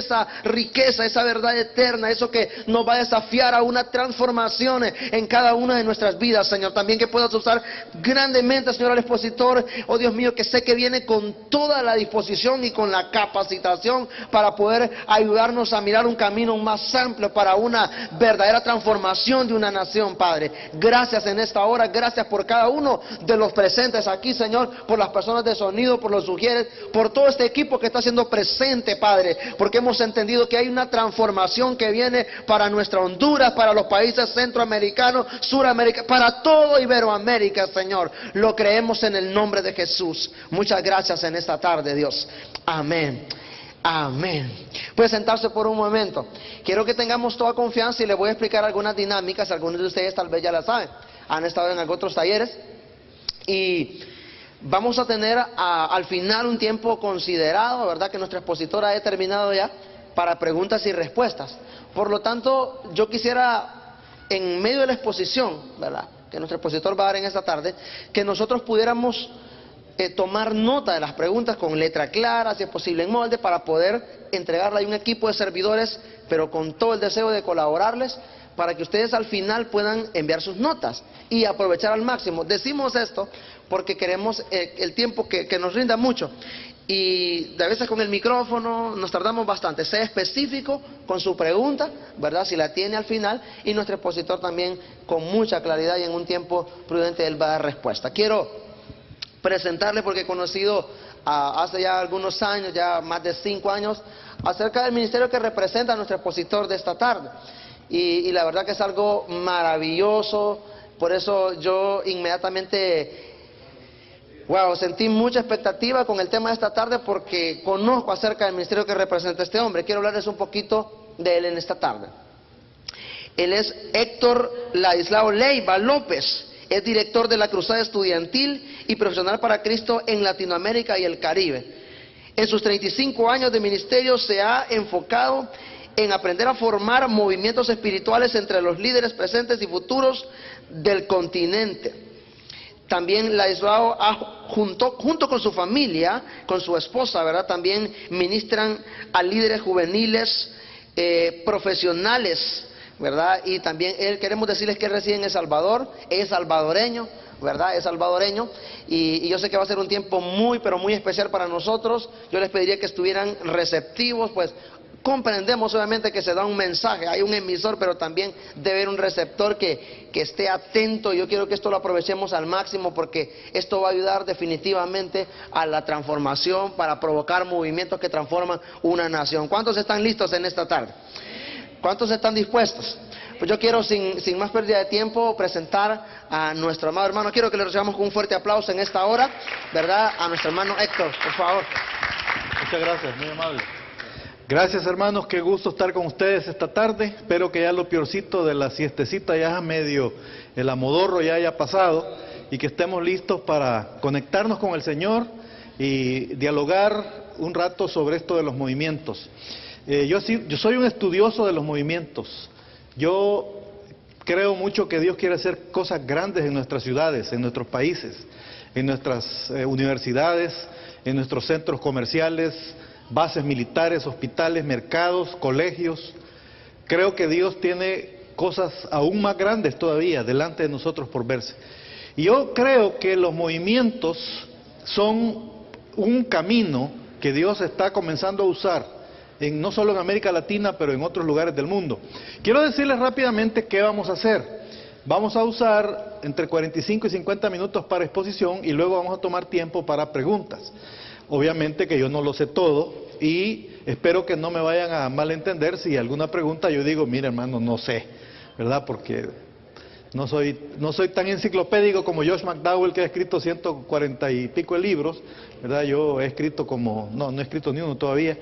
esa riqueza, esa verdad eterna, eso que nos va a desafiar a una transformación en cada una de nuestras vidas, Señor. También que puedas usar grandemente, Señor, al expositor, oh Dios mío, que sé que viene con toda la disposición y con la capacitación para poder ayudarnos a mirar un camino más amplio para una verdadera transformación de una nación, Padre. Gracias en esta hora, gracias por cada uno de los presentes aquí, Señor, por las personas de sonido, por los sugieres, por todo este equipo que está siendo presente, Padre, porque hemos entendido que hay una transformación que viene para nuestra Honduras, para los países centroamericanos, suramericanos, para todo Iberoamérica, Señor. Lo creemos en el nombre de Jesús. Muchas gracias en esta tarde, Dios. Amén. Amén. Puede sentarse por un momento. Quiero que tengamos toda confianza y les voy a explicar algunas dinámicas. Algunos de ustedes tal vez ya las saben. Han estado en otros talleres. Y vamos a tener al final un tiempo considerado, ¿verdad? Que nuestra expositora ha determinado ya para preguntas y respuestas. Por lo tanto, yo quisiera, en medio de la exposición, ¿verdad?, que nuestro expositor va a dar en esta tarde, que nosotros pudiéramos tomar nota de las preguntas con letra clara, si es posible en molde, para poder entregarle a un equipo de servidores, pero con todo el deseo de colaborarles, para que ustedes al final puedan enviar sus notas y aprovechar al máximo. Decimos esto porque queremos el tiempo que nos rinda mucho, y de veces con el micrófono nos tardamos bastante. Sea específico con su pregunta, ¿verdad?, si la tiene al final, y nuestro expositor también con mucha claridad y en un tiempo prudente él va a dar respuesta. Quiero presentarle, porque he conocido hace ya algunos años, ya más de 5 años, acerca del ministerio que representa a nuestro expositor de esta tarde, y la verdad que es algo maravilloso. Por eso yo inmediatamente sentí mucha expectativa con el tema de esta tarde, porque conozco acerca del ministerio que representa este hombre. Quiero hablarles un poquito de él en esta tarde. Él es Héctor Ladislao Leiva López. Es director de la Cruzada Estudiantil y Profesional para Cristo en Latinoamérica y el Caribe. En sus 35 años de ministerio se ha enfocado en aprender a formar movimientos espirituales entre los líderes presentes y futuros del continente. También Ladislao, junto con su familia, con su esposa, ¿verdad?, también ministran a líderes juveniles, profesionales, ¿verdad? Y también queremos decirles que él reside en El Salvador, es salvadoreño, ¿verdad? Es salvadoreño, y yo sé que va a ser un tiempo muy, pero muy especial para nosotros. Yo les pediría que estuvieran receptivos, pues comprendemos obviamente que se da un mensaje, hay un emisor, pero también debe haber un receptor que esté atento. Yo quiero que esto lo aprovechemos al máximo, porque esto va a ayudar definitivamente a la transformación, para provocar movimientos que transforman una nación. ¿Cuántos están listos en esta tarde? ¿Cuántos están dispuestos? Pues yo quiero, sin más pérdida de tiempo, presentar a nuestro amado hermano. Quiero que le recibamos con un fuerte aplauso en esta hora, ¿verdad?, a nuestro hermano Héctor, por favor. Muchas gracias, muy amable. Gracias, hermanos, qué gusto estar con ustedes esta tarde. Espero que ya lo peorcito de la siestecita, ya medio el amodorro ya haya pasado, y que estemos listos para conectarnos con el Señor y dialogar un rato sobre esto de los movimientos. Yo soy un estudioso de los movimientos. Yo creo mucho que Dios quiere hacer cosas grandes en nuestras ciudades, en nuestros países, en nuestras universidades, en nuestros centros comerciales, bases militares, hospitales, mercados, colegios. Creo que Dios tiene cosas aún más grandes todavía delante de nosotros por verse. Y yo creo que los movimientos son un camino que Dios está comenzando a usar, no solo en América Latina, pero en otros lugares del mundo. Quiero decirles rápidamente qué vamos a hacer. Vamos a usar entre 45 y 50 minutos para exposición, y luego vamos a tomar tiempo para preguntas. Obviamente que yo no lo sé todo, y espero que no me vayan a malentender si alguna pregunta yo digo, mire hermano, no sé, ¿verdad? Porque no soy tan enciclopédico como Josh McDowell, que ha escrito 140 y pico de libros, ¿verdad? Yo he escrito no he escrito ni uno todavía.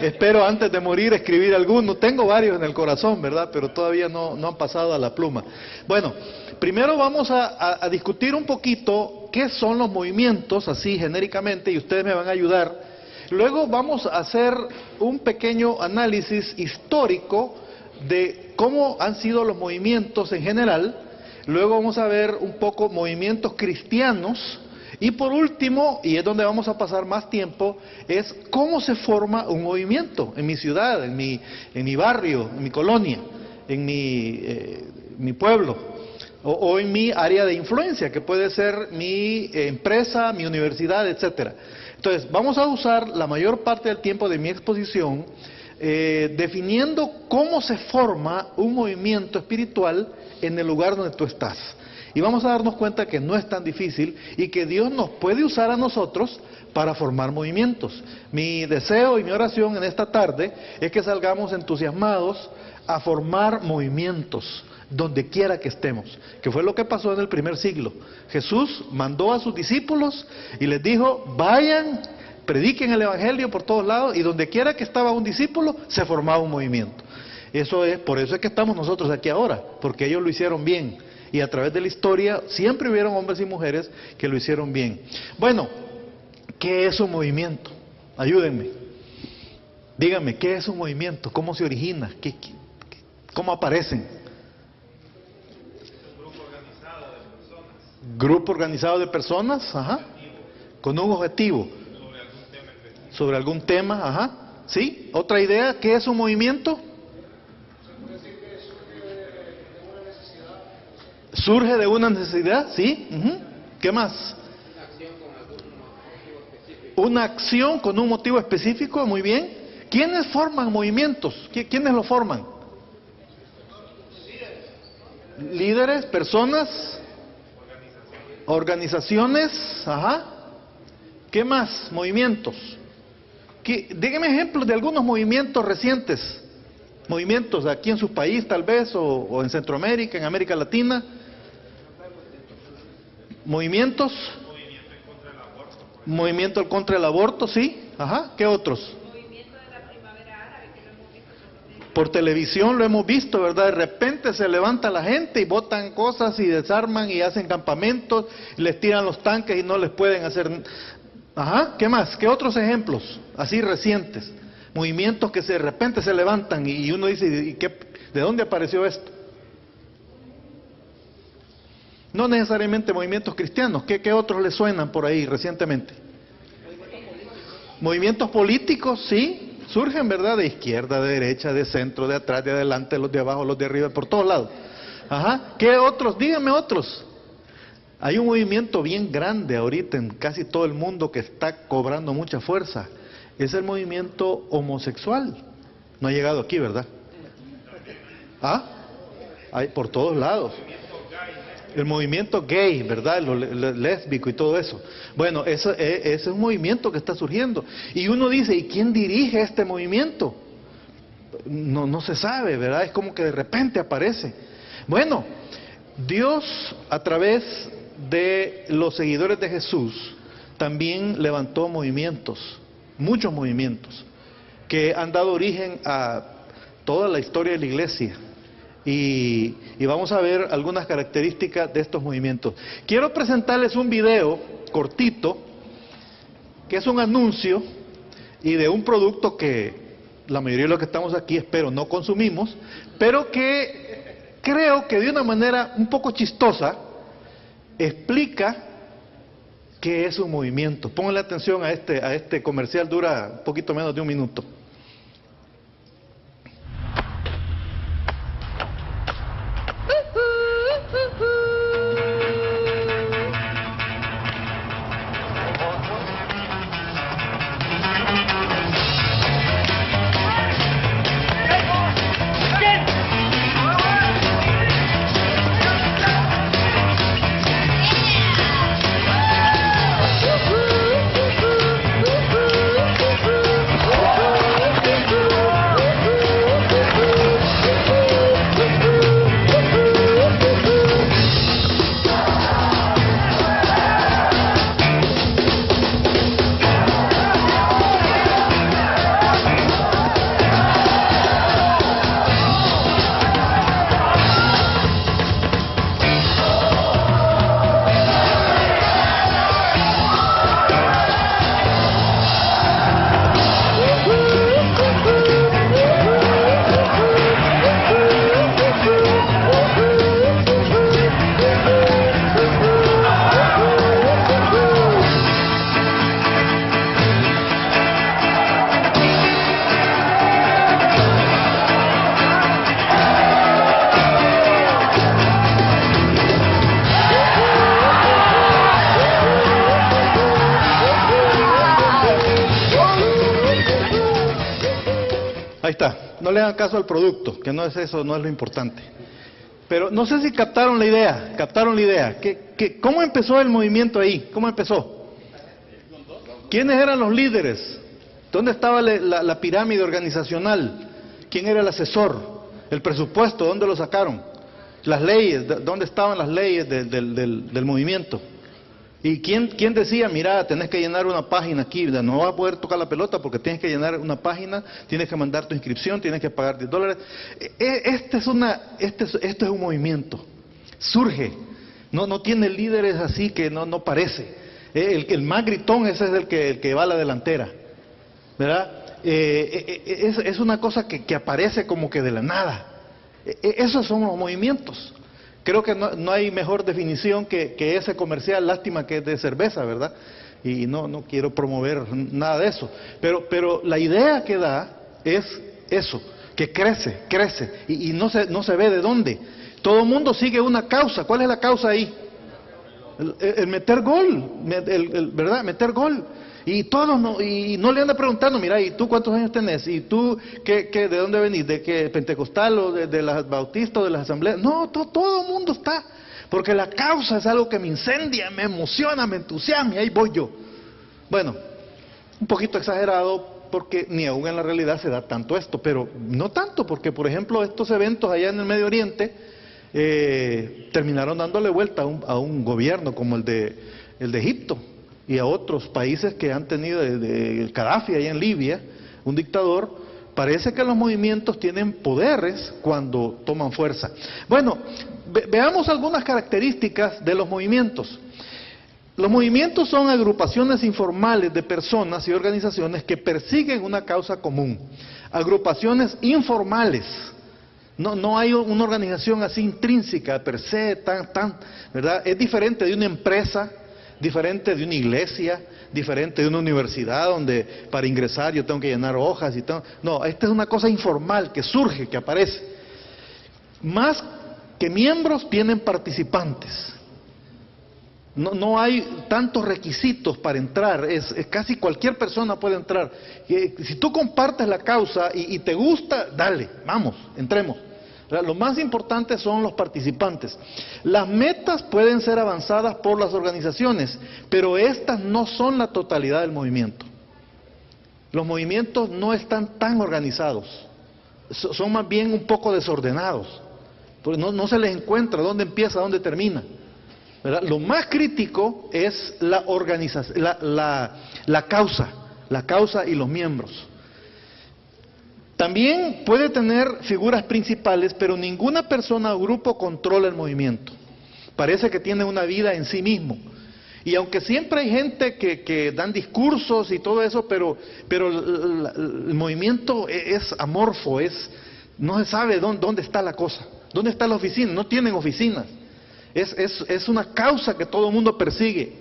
Espero antes de morir escribir alguno. Tengo varios en el corazón, ¿verdad? Pero todavía no han pasado a la pluma. Bueno, primero vamos a discutir un poquito qué son los movimientos, así genéricamente, y ustedes me van a ayudar. Luego vamos a hacer un pequeño análisis histórico de cómo han sido los movimientos en general. Luego vamos a ver un poco movimientos cristianos, Y por último, y es donde vamos a pasar más tiempo, es cómo se forma un movimiento en mi ciudad, en mi barrio, en mi colonia, en mi pueblo, o en mi área de influencia, que puede ser mi empresa, mi universidad, etcétera. Entonces, vamos a usar la mayor parte del tiempo de mi exposición definiendo cómo se forma un movimiento espiritual en el lugar donde tú estás. Y vamos a darnos cuenta que no es tan difícil y que Dios nos puede usar a nosotros para formar movimientos. Mi deseo y mi oración en esta tarde es que salgamos entusiasmados a formar movimientos donde quiera que estemos, que fue lo que pasó en el primer siglo. Jesús mandó a sus discípulos y les dijo, vayan, prediquen el evangelio por todos lados, y donde quiera que estaba un discípulo se formaba un movimiento. Por eso es que estamos nosotros aquí ahora, porque ellos lo hicieron bien. Y a través de la historia siempre hubieron hombres y mujeres que lo hicieron bien. Bueno, ¿qué es un movimiento? Ayúdenme. Díganme, ¿qué es un movimiento? ¿Cómo se origina? ¿Cómo aparecen? Grupo organizado de personas, ajá, con un objetivo. Sobre algún tema, ajá. ¿Sí? ¿Otra idea? ¿Qué es un movimiento? Surge de una necesidad, ¿sí? ¿Qué más? Una acción con un motivo específico, muy bien. ¿Quiénes forman movimientos? ¿Quiénes lo forman? Líderes, personas, organizaciones, ajá. ¿Qué más? Movimientos. Díganme ejemplos de algunos movimientos recientes. Movimientos aquí en su país tal vez, o en Centroamérica, en América Latina. Movimientos. Movimiento contra el aborto, sí. Ajá. ¿Qué otros? Movimiento de la primavera árabe, que lo hemos visto por televisión, lo hemos visto, ¿verdad? De repente se levanta la gente y botan cosas y desarman y hacen campamentos, y les tiran los tanques y no les pueden hacer. Ajá. ¿Qué más? ¿Qué otros ejemplos así recientes? Movimientos que de repente se levantan y uno dice, ¿de dónde apareció esto? No necesariamente movimientos cristianos. ¿Qué otros le suenan por ahí recientemente? Movimientos políticos, sí, surgen, ¿verdad? De izquierda, de derecha, de centro, de atrás, de adelante, los de abajo, los de arriba, por todos lados. Ajá. ¿Qué otros? Díganme otros. Hay un movimiento bien grande ahorita en casi todo el mundo que está cobrando mucha fuerza. Es el movimiento homosexual. No ha llegado aquí, ¿verdad? ¿Ah? Hay por todos lados. El movimiento gay, ¿verdad? Lo lésbico y todo eso. Bueno, ese es un movimiento que está surgiendo. Y uno dice, ¿y quién dirige este movimiento? No se sabe, ¿verdad? Es como que de repente aparece. Bueno, Dios a través de los seguidores de Jesús también levantó movimientos, muchos movimientos, que han dado origen a toda la historia de la iglesia. Y vamos a ver algunas características de estos movimientos. Quiero presentarles un video cortito, que es un anuncio y de un producto que la mayoría de los que estamos aquí espero no consumimos, pero que creo que de una manera un poco chistosa explica qué es un movimiento. Pónganle atención a este comercial, dura un poquito menos de un minuto. Ahí está, no le hagan caso al producto, que no es eso, no es lo importante. Pero no sé si captaron la idea, ¿cómo empezó el movimiento ahí? ¿Cómo empezó? ¿Quiénes eran los líderes? ¿Dónde estaba la pirámide organizacional? ¿Quién era el asesor? ¿El presupuesto? ¿Dónde lo sacaron? Las leyes, ¿dónde estaban las leyes del movimiento? ¿Y quién decía, mira, tenés que llenar una página aquí, no vas a poder tocar la pelota porque tienes que llenar una página, tienes que mandar tu inscripción, tienes que pagar $10? Esto es un movimiento, surge, no tiene líderes así que no parece. El más gritón ese es el que va a la delantera, ¿verdad? Es una cosa que aparece como que de la nada. Esos son los movimientos. Creo que no hay mejor definición que ese comercial, lástima que es de cerveza, ¿verdad? Y no quiero promover nada de eso. Pero la idea que da es eso, que crece, y no se ve de dónde. Todo el mundo sigue una causa. ¿Cuál es la causa ahí? El meter gol, ¿verdad? Meter gol. Y todos no le anda preguntando, mira, ¿y tú cuántos años tenés? ¿Y tú de dónde venís? ¿De qué pentecostal o de las bautistas o de las asambleas? No, todo el mundo está. Porque la causa es algo que me incendia, me emociona, me entusiasma, y ahí voy yo. Bueno, un poquito exagerado porque ni aún en la realidad se da tanto esto, pero no tanto, porque por ejemplo estos eventos allá en el Medio Oriente terminaron dándole vuelta a un gobierno como el de Egipto. Y a otros países que han tenido, el Gaddafi allá en Libia, un dictador. Parece que los movimientos tienen poderes cuando toman fuerza. Bueno, veamos algunas características de los movimientos. Los movimientos son agrupaciones informales de personas y organizaciones que persiguen una causa común. Agrupaciones informales. No hay una organización así intrínseca, per se, ¿verdad? Es diferente de una empresa, diferente de una iglesia, diferente de una universidad donde para ingresar yo tengo que llenar hojas y todo. No, esta es una cosa informal que surge, que aparece. Más que miembros tienen participantes. No hay tantos requisitos para entrar, es casi cualquier persona puede entrar. Si tú compartes la causa y te gusta, dale, vamos, entremos. Lo más importante son los participantes. Las metas pueden ser avanzadas por las organizaciones, pero estas no son la totalidad del movimiento. Los movimientos no están tan organizados, son más bien un poco desordenados, porque no se les encuentra dónde empieza, dónde termina, ¿verdad? Lo más crítico es la organización, la causa y los miembros. También puede tener figuras principales, pero ninguna persona o grupo controla el movimiento. Parece que tiene una vida en sí mismo. Y aunque siempre hay gente que dan discursos y todo eso, pero el movimiento es amorfo, no se sabe dónde está la cosa, dónde está la oficina, no tienen oficinas. Es una causa que todo el mundo persigue.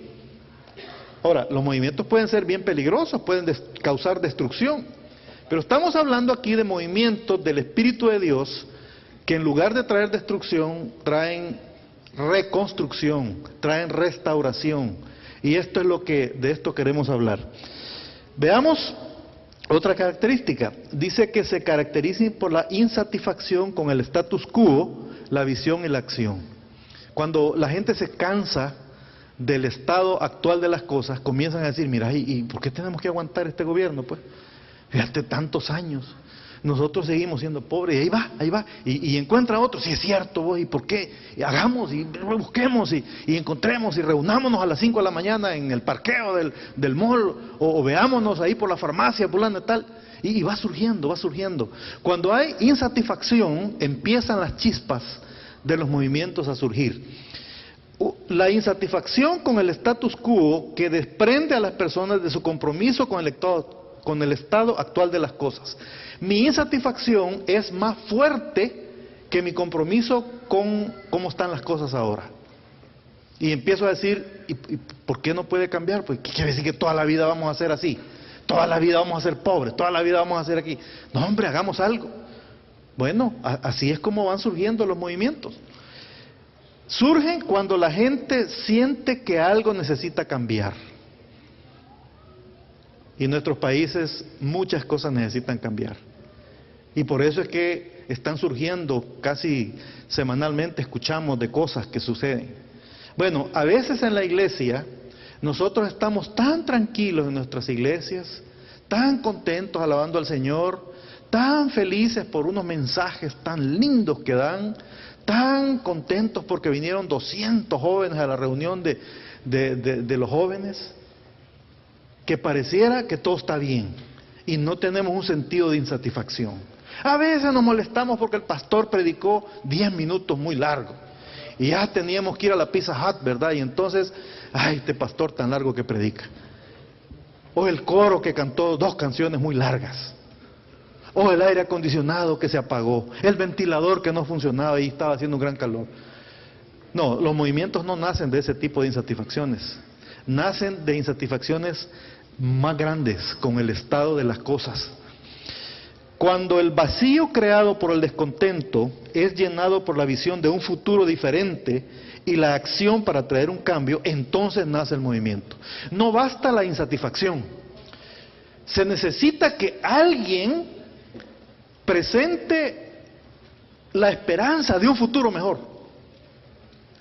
Ahora, los movimientos pueden ser bien peligrosos, pueden causar destrucción. Pero estamos hablando aquí de movimientos del Espíritu de Dios que en lugar de traer destrucción, traen reconstrucción, traen restauración. Y esto es de esto queremos hablar. Veamos otra característica. Dice que se caracterizan por la insatisfacción con el status quo, la visión y la acción. Cuando la gente se cansa del estado actual de las cosas, comienzan a decir, mira, ¿y por qué tenemos que aguantar este gobierno? Pues fíjate, tantos años, nosotros seguimos siendo pobres, y ahí va, y encuentra otro, si es cierto, vos, ¿y por qué? Y hagamos, y busquemos, y encontremos, y reunámonos a las 5 de la mañana en el parqueo del mall, o veámonos ahí por la farmacia, fulano y tal, y va surgiendo. Cuando hay insatisfacción, empiezan las chispas de los movimientos a surgir. La insatisfacción con el status quo que desprende a las personas de su compromiso con el estado actual de las cosas. Mi insatisfacción es más fuerte que mi compromiso con cómo están las cosas ahora. Y empiezo a decir, ¿y por qué no puede cambiar? Pues ¿qué quiere decir que toda la vida vamos a ser así? Toda la vida vamos a ser pobres, toda la vida vamos a ser aquí. No, hombre, hagamos algo. Bueno, así es como van surgiendo los movimientos. Surgen cuando la gente siente que algo necesita cambiar. Y en nuestros países muchas cosas necesitan cambiar. Y por eso es que están surgiendo casi semanalmente, escuchamos de cosas que suceden. Bueno, a veces en la iglesia nosotros estamos tan tranquilos en nuestras iglesias, tan contentos alabando al Señor, tan felices por unos mensajes tan lindos que dan, tan contentos porque vinieron 200 jóvenes a la reunión de los jóvenes, que pareciera que todo está bien y no tenemos un sentido de insatisfacción. A veces nos molestamos porque el pastor predicó 10 minutos muy largo y ya teníamos que ir a la Pizza Hut, ¿verdad? Y entonces, ay, este pastor tan largo que predica. O el coro que cantó 2 canciones muy largas. O el aire acondicionado que se apagó. El ventilador que no funcionaba y estaba haciendo un gran calor. No, los movimientos no nacen de ese tipo de insatisfacciones. Nacen de insatisfacciones más grandes con el estado de las cosas. Cuando el vacío creado por el descontento es llenado por la visión de un futuro diferente y la acción para traer un cambio, entonces nace el movimiento. No basta la insatisfacción. Se necesita que alguien presente la esperanza de un futuro mejor.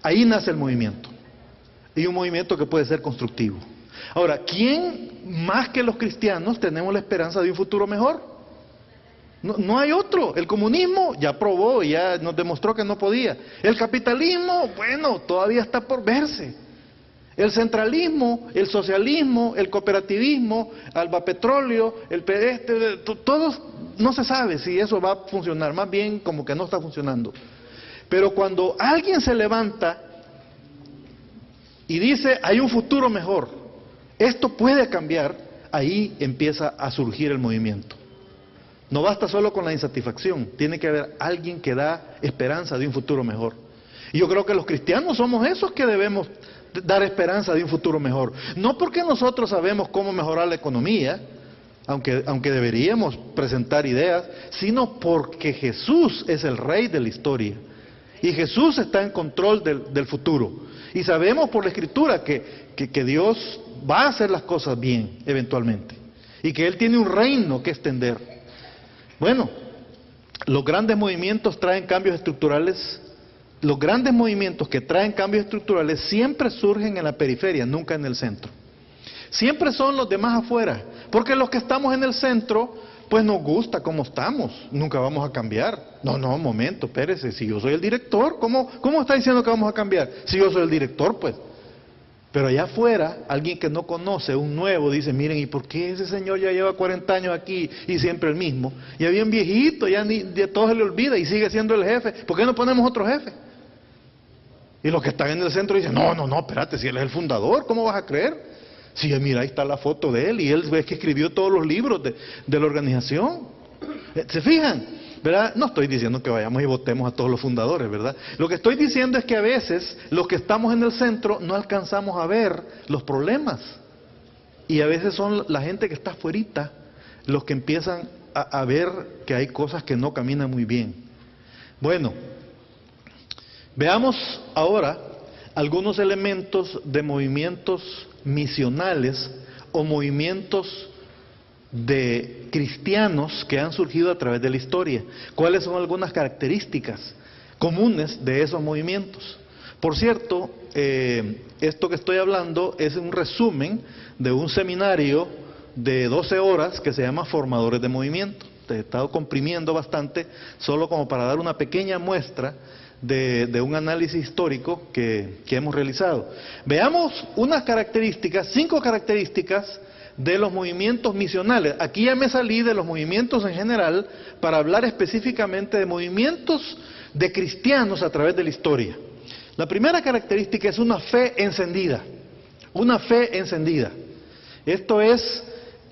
Ahí nace el movimiento. Y un movimiento que puede ser constructivo. Ahora, ¿quién más que los cristianos tenemos la esperanza de un futuro mejor? No hay otro. El comunismo ya probó, ya nos demostró que no podía. El capitalismo, bueno, todavía está por verse. El centralismo, el socialismo, el cooperativismo, Alba Petróleo, el PDS, todos no se sabe si eso va a funcionar, más bien como que no está funcionando. Pero cuando alguien se levanta y dice, hay un futuro mejor, esto puede cambiar, ahí empieza a surgir el movimiento. No basta solo con la insatisfacción, tiene que haber alguien que da esperanza de un futuro mejor. Y yo creo que los cristianos somos esos que debemos dar esperanza de un futuro mejor. No porque nosotros sabemos cómo mejorar la economía, aunque deberíamos presentar ideas, sino porque Jesús es el Rey de la historia. Y Jesús está en control del futuro. Y sabemos por la Escritura que Dios va a hacer las cosas bien, eventualmente. Y que Él tiene un reino que extender. Bueno, los grandes movimientos traen cambios estructurales. Los grandes movimientos que traen cambios estructurales siempre surgen en la periferia, nunca en el centro. Siempre son los de más afuera, porque los que estamos en el centro, pues nos gusta cómo estamos, nunca vamos a cambiar. No, un momento, espérese, si yo soy el director, ¿cómo está diciendo que vamos a cambiar? Si yo soy el director, pues. Pero allá afuera, alguien que no conoce, un nuevo, dice, miren, ¿y por qué ese señor ya lleva 40 años aquí y siempre el mismo? Ya bien viejito, ya todo se le olvida y sigue siendo el jefe. ¿Por qué no ponemos otro jefe? Y los que están en el centro dicen, no, espérate, si él es el fundador, ¿cómo vas a creer? Sí, mira, ahí está la foto de él y él es que escribió todos los libros de la organización. ¿Se fijan? ¿Verdad? No estoy diciendo que vayamos y votemos a todos los fundadores, ¿verdad? Lo que estoy diciendo es que a veces los que estamos en el centro no alcanzamos a ver los problemas. Y a veces son la gente que está afuerita los que empiezan a ver que hay cosas que no caminan muy bien. Bueno, veamos ahora algunos elementos de movimientos misionales o movimientos de cristianos que han surgido a través de la historia. ¿Cuáles son algunas características comunes de esos movimientos? Por cierto, esto que estoy hablando es un resumen de un seminario de 12 horas que se llama Formadores de Movimiento. He estado comprimiendo bastante, solo como para dar una pequeña muestra de un análisis histórico que hemos realizado. Veamos unas características, 5 características de los movimientos misionales. Aquí ya me salí de los movimientos en general para hablar específicamente de movimientos de cristianos a través de la historia. La primera característica es una fe encendida. Una fe encendida. Esto es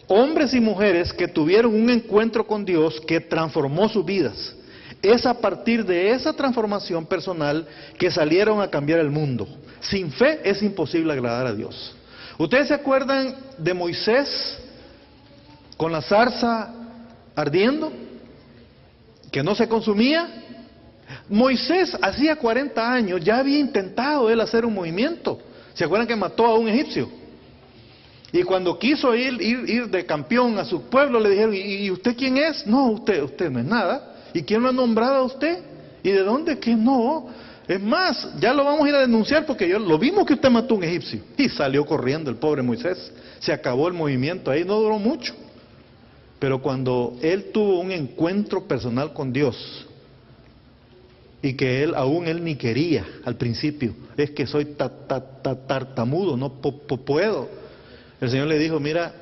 hombres y mujeres que tuvieron un encuentro con Dios que transformó sus vidas. Es a partir de esa transformación personal que salieron a cambiar el mundo. Sin fe es imposible agradar a Dios. ¿Ustedes se acuerdan de Moisés con la zarza ardiendo? Que no se consumía. Moisés hacía 40 años ya había intentado él hacer un movimiento. ¿Se acuerdan que mató a un egipcio? Y cuando quiso ir de campeón a su pueblo, le dijeron, ¿y usted quién es? No, usted no es nada. ¿Y quién lo ha nombrado a usted? ¿Y de dónde? Que no. Es más, ya lo vamos a ir a denunciar porque lo vimos que usted mató a un egipcio. Y salió corriendo el pobre Moisés. Se acabó el movimiento ahí, no duró mucho. Pero cuando él tuvo un encuentro personal con Dios, y que él ni quería al principio, es que soy tartamudo, no puedo. El Señor le dijo, mira,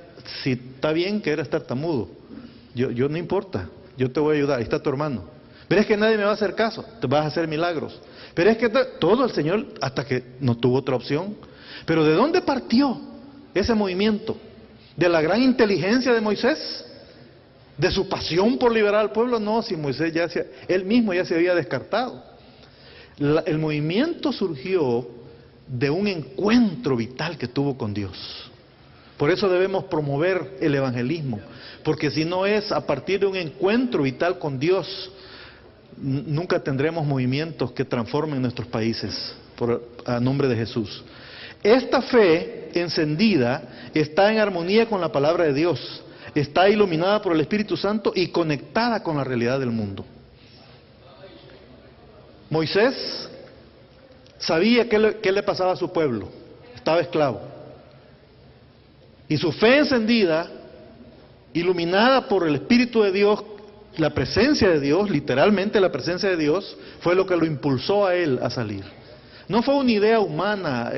si está bien que eres tartamudo, yo no importa, yo te voy a ayudar, ahí está tu hermano. Pero es que nadie me va a hacer caso, te vas a hacer milagros. Pero es que todo el Señor, hasta que no tuvo otra opción. Pero ¿de dónde partió ese movimiento? ¿De la gran inteligencia de Moisés? ¿De su pasión por liberar al pueblo? No, si Moisés él mismo ya se había descartado. El movimiento surgió de un encuentro vital que tuvo con Dios. Por eso debemos promover el evangelismo, porque si no es a partir de un encuentro vital con Dios, nunca tendremos movimientos que transformen nuestros países a nombre de Jesús. Esta fe encendida está en armonía con la palabra de Dios, está iluminada por el Espíritu Santo y conectada con la realidad del mundo. Moisés sabía qué le pasaba a su pueblo, estaba esclavo. Y su fe encendida, iluminada por el Espíritu de Dios, la presencia de Dios, literalmente la presencia de Dios, fue lo que lo impulsó a él a salir. No fue una idea humana,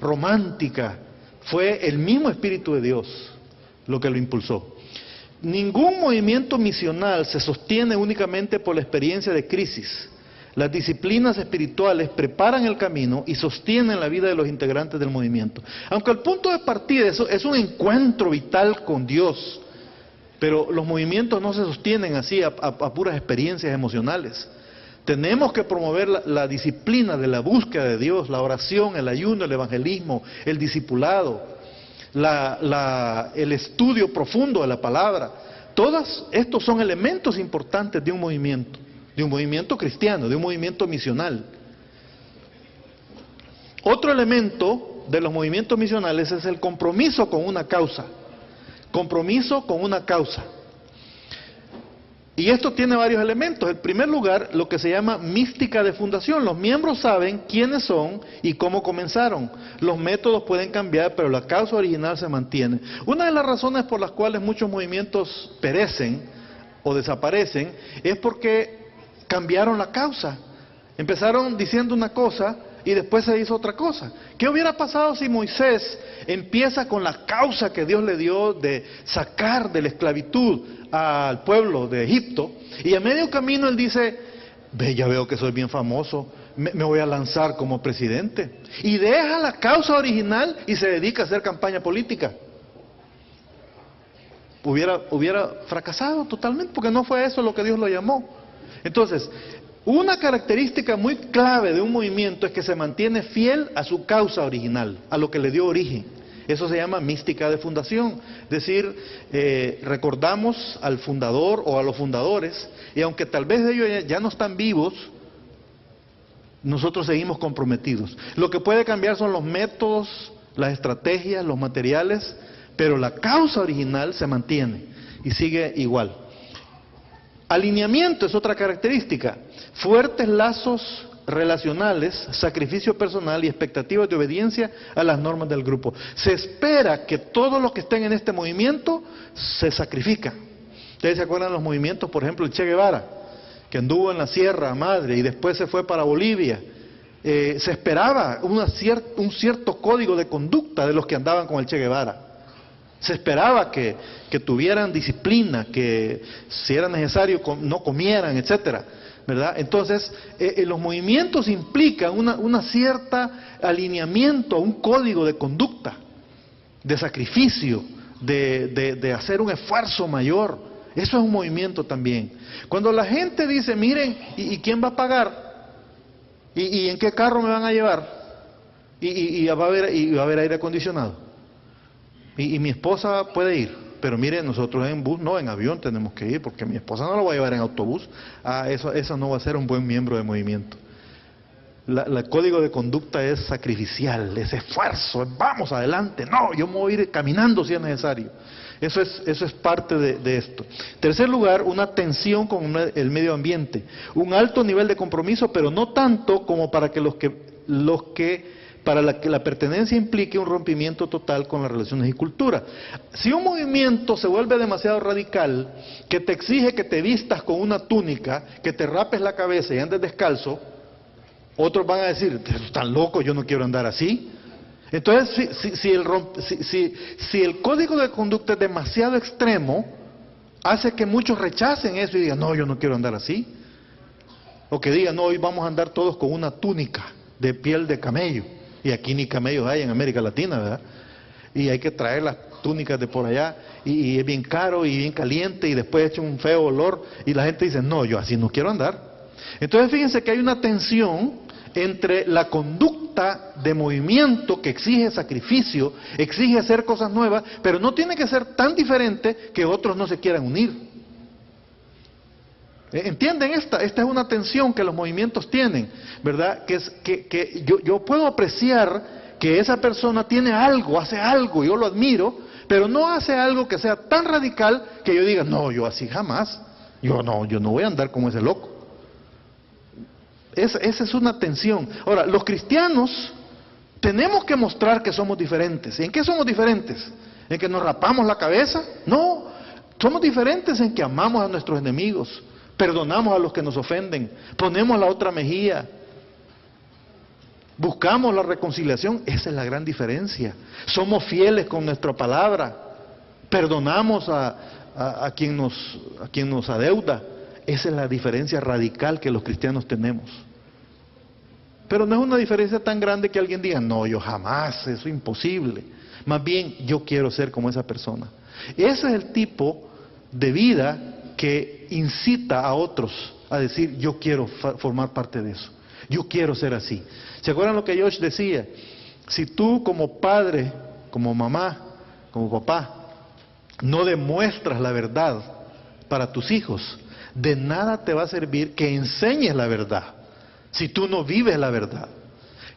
romántica, fue el mismo Espíritu de Dios lo que lo impulsó. Ningún movimiento misional se sostiene únicamente por la experiencia de crisis. Las disciplinas espirituales preparan el camino y sostienen la vida de los integrantes del movimiento. Aunque el punto de partida es un encuentro vital con Dios, pero los movimientos no se sostienen así a puras experiencias emocionales. Tenemos que promover la disciplina de la búsqueda de Dios, la oración, el ayuno, el evangelismo, el discipulado, el estudio profundo de la palabra. Todos estos son elementos importantes de un movimiento cristiano, de un movimiento misional. Otro elemento de los movimientos misionales es el compromiso con una causa. Compromiso con una causa. Y esto tiene varios elementos. En primer lugar, lo que se llama mística de fundación. Los miembros saben quiénes son y cómo comenzaron. Los métodos pueden cambiar, pero la causa original se mantiene. Una de las razones por las cuales muchos movimientos perecen o desaparecen es porque cambiaron la causa. Empezaron diciendo una cosa y después se hizo otra cosa. ¿Qué hubiera pasado si Moisés empieza con la causa que Dios le dio de sacar de la esclavitud al pueblo de Egipto, y a medio camino él dice, ya veo que soy bien famoso, me voy a lanzar como presidente, y deja la causa original y se dedica a hacer campaña política? Hubiera fracasado totalmente, porque no fue eso lo que Dios lo llamó. Entonces, una característica muy clave de un movimiento es que se mantiene fiel a su causa original, a lo que le dio origen. Eso se llama mística de fundación. Es decir, recordamos al fundador o a los fundadores, y aunque tal vez ellos ya no están vivos, nosotros seguimos comprometidos. Lo que puede cambiar son los métodos, las estrategias, los materiales, pero la causa original se mantiene y sigue igual. Alineamiento es otra característica. Fuertes lazos relacionales, sacrificio personal y expectativas de obediencia a las normas del grupo. Se espera que todos los que estén en este movimiento se sacrifican. ¿Ustedes se acuerdan de los movimientos? Por ejemplo, el Che Guevara, que anduvo en la Sierra Madre y después se fue para Bolivia. Se esperaba un cierto código de conducta de los que andaban con el Che Guevara. Se esperaba que tuvieran disciplina, que si era necesario no comieran, etcétera, ¿verdad? Entonces, los movimientos implican una cierta alineamiento, un código de conducta, de sacrificio, de hacer un esfuerzo mayor. Eso es un movimiento también. Cuando la gente dice, miren, ¿y quién va a pagar? ¿Y en qué carro me van a llevar? ¿Y va a haber aire acondicionado? Y mi esposa puede ir, pero mire, nosotros en bus, no, en avión tenemos que ir, porque mi esposa no lo va a llevar en autobús. Eso no va a ser un buen miembro de movimiento. el código de conducta es sacrificial, es esfuerzo, vamos adelante, no, yo me voy a ir caminando si es necesario. Eso es parte de esto. En tercer lugar, una tensión con el medio ambiente, un alto nivel de compromiso, pero no tanto como para que la pertenencia implique un rompimiento total con las relaciones y cultura. Si un movimiento se vuelve demasiado radical, que te exige que te vistas con una túnica, que te rapes la cabeza y andes descalzo, otros van a decir, están locos, yo no quiero andar así. Entonces, si el código de conducta es demasiado extremo, hace que muchos rechacen eso y digan, no, yo no quiero andar así. O que digan, no, hoy vamos a andar todos con una túnica de piel de camello. Y aquí ni camellos hay en América Latina, ¿verdad? Y hay que traer las túnicas de por allá, y es bien caro y bien caliente, y después echa un feo olor, y la gente dice, no, yo así no quiero andar. Entonces fíjense que hay una tensión entre la conducta de movimiento que exige sacrificio, exige hacer cosas nuevas, pero no tiene que ser tan diferente que otros no se quieran unir. ¿Entienden esta? Esta es una tensión que los movimientos tienen, ¿verdad? Que yo puedo apreciar que esa persona tiene algo, hace algo, yo lo admiro, pero no hace algo que sea tan radical que yo diga, no, yo así jamás, yo no voy a andar como ese loco. Esa es una tensión. Ahora, los cristianos tenemos que mostrar que somos diferentes. ¿En qué somos diferentes? ¿En que nos rapamos la cabeza? No, somos diferentes en que amamos a nuestros enemigos, perdonamos a los que nos ofenden, ponemos la otra mejilla, buscamos la reconciliación. Esa es la gran diferencia. Somos fieles con nuestra palabra, perdonamos a quien nos adeuda. Esa es la diferencia radical que los cristianos tenemos. Pero no es una diferencia tan grande que alguien diga, no, yo jamás, eso es imposible. Más bien, yo quiero ser como esa persona. Ese es el tipo de vida que incita a otros a decir, yo quiero formar parte de eso. Yo quiero ser así. ¿Se acuerdan lo que Josh decía? Si tú como padre, como mamá, como papá, no demuestras la verdad para tus hijos, de nada te va a servir que enseñes la verdad, si tú no vives la verdad.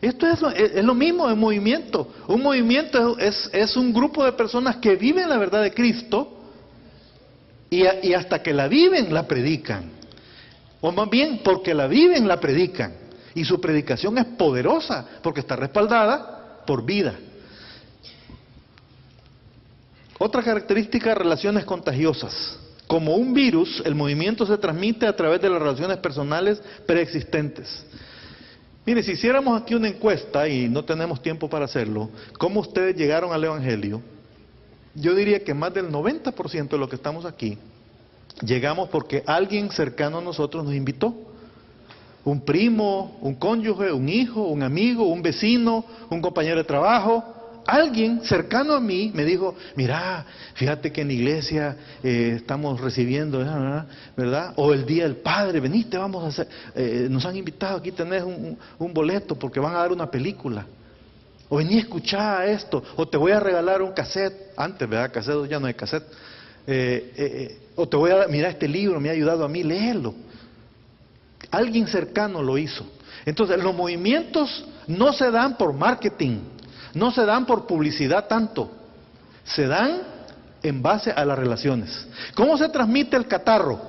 Esto es lo mismo en movimiento. Un movimiento es un grupo de personas que viven la verdad de Cristo y hasta que la viven, la predican. O más bien, porque la viven, la predican. Y su predicación es poderosa, porque está respaldada por vida. Otra característica, relaciones contagiosas. Como un virus, el movimiento se transmite a través de las relaciones personales preexistentes. Mire, si hiciéramos aquí una encuesta, y no tenemos tiempo para hacerlo, ¿cómo ustedes llegaron al Evangelio? Yo diría que más del 90% de los que estamos aquí, llegamos porque alguien cercano a nosotros nos invitó. Un primo, un cónyuge, un hijo, un amigo, un vecino, un compañero de trabajo. Alguien cercano a mí me dijo, mira, fíjate que en la iglesia estamos recibiendo, ¿verdad? O el Día del Padre, veniste, vamos a hacer, nos han invitado, aquí tenés un boleto porque van a dar una película. O vení a escuchar esto, o te voy a regalar un cassette. Antes, ¿verdad? Cassette, ya no hay cassette. O te voy a dar, mira, este libro me ha ayudado a mí, léelo. Alguien cercano lo hizo. Entonces, los movimientos no se dan por marketing. No se dan por publicidad tanto, se dan en base a las relaciones. ¿Cómo se transmite el catarro?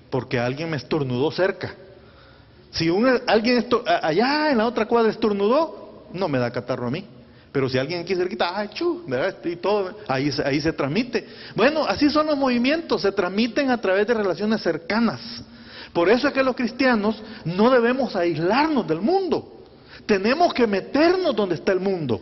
Porque alguien me estornudó cerca. Si alguien allá en la otra cuadra estornudó, no me da catarro a mí. Pero si alguien aquí cerquita, ¡ay, chu! ¿verdad? Y todo, ahí se transmite. Bueno, así son los movimientos, se transmiten a través de relaciones cercanas. Por eso es que los cristianos no debemos aislarnos del mundo. Tenemos que meternos donde está el mundo.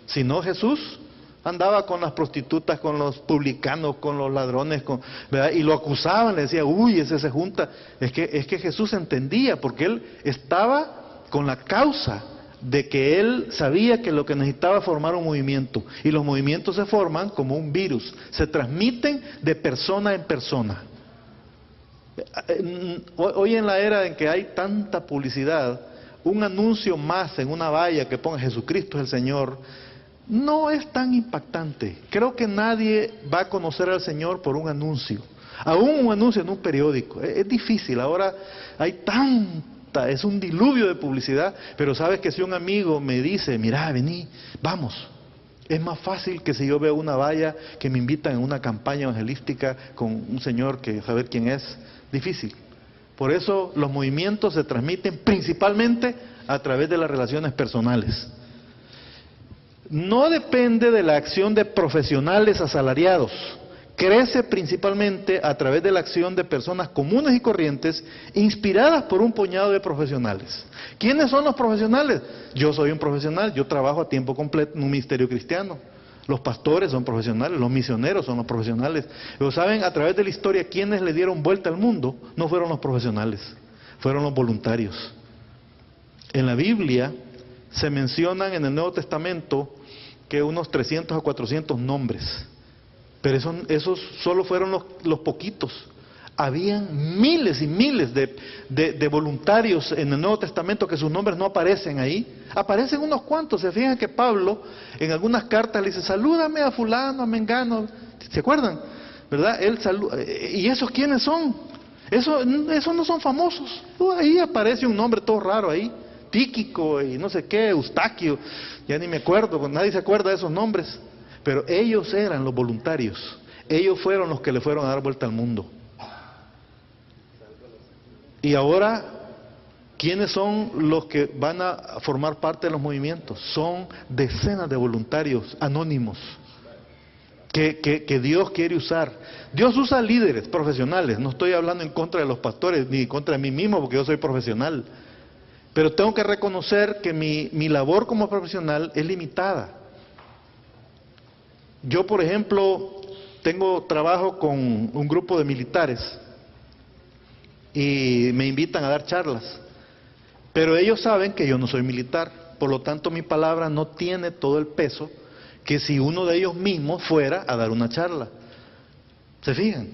Si no, Jesús andaba con las prostitutas, con los publicanos, con los ladrones, ¿verdad? Y lo acusaban, le decían, uy, ese se junta. Es que Jesús entendía, porque él estaba con la causa de que él sabía que lo que necesitaba formar un movimiento. Y los movimientos se forman como un virus, se transmiten de persona en persona. Hoy en la era en que hay tanta publicidad, un anuncio más en una valla que ponga Jesucristo es el Señor, no es tan impactante. Creo que nadie va a conocer al Señor por un anuncio. Aún un anuncio en un periódico. Es difícil. Ahora hay tanta, es un diluvio de publicidad, pero sabes que si un amigo me dice, mira, vení, vamos, es más fácil que si yo veo una valla que me invitan en una campaña evangelística con un señor que saber quién es, difícil. Por eso los movimientos se transmiten principalmente a través de las relaciones personales. No depende de la acción de profesionales asalariados. Crece principalmente a través de la acción de personas comunes y corrientes, inspiradas por un puñado de profesionales. ¿Quiénes son los profesionales? Yo soy un profesional, yo trabajo a tiempo completo en un ministerio cristiano. Los pastores son profesionales, los misioneros son los profesionales. Pero saben, a través de la historia, ¿quiénes le dieron vuelta al mundo? No fueron los profesionales, fueron los voluntarios. En la Biblia se mencionan en el Nuevo Testamento que unos 300 a 400 nombres. Pero esos solo fueron los poquitos. Habían miles y miles de voluntarios en el Nuevo Testamento que sus nombres no aparecen ahí. Aparecen unos cuantos. Se fijan que Pablo en algunas cartas le dice, salúdame a fulano, a mengano. ¿Se acuerdan? ¿Verdad? Él saluda. ¿Y esos quiénes son? Esos no son famosos. Ahí aparece un nombre todo raro ahí. Tíquico y no sé qué, Eustaquio. Ya ni me acuerdo, nadie se acuerda de esos nombres. Pero ellos eran los voluntarios. Ellos fueron los que le fueron a dar vuelta al mundo. Y ahora, ¿quiénes son los que van a formar parte de los movimientos? Son decenas de voluntarios anónimos que Dios quiere usar. Dios usa líderes profesionales. No estoy hablando en contra de los pastores ni en contra de mí mismo porque yo soy profesional. Pero tengo que reconocer que mi labor como profesional es limitada. Yo, por ejemplo, trabajo con un grupo de militares y me invitan a dar charlas, pero ellos saben que yo no soy militar, por lo tanto mi palabra no tiene todo el peso que si uno de ellos mismos fuera a dar una charla. ¿Se fijan?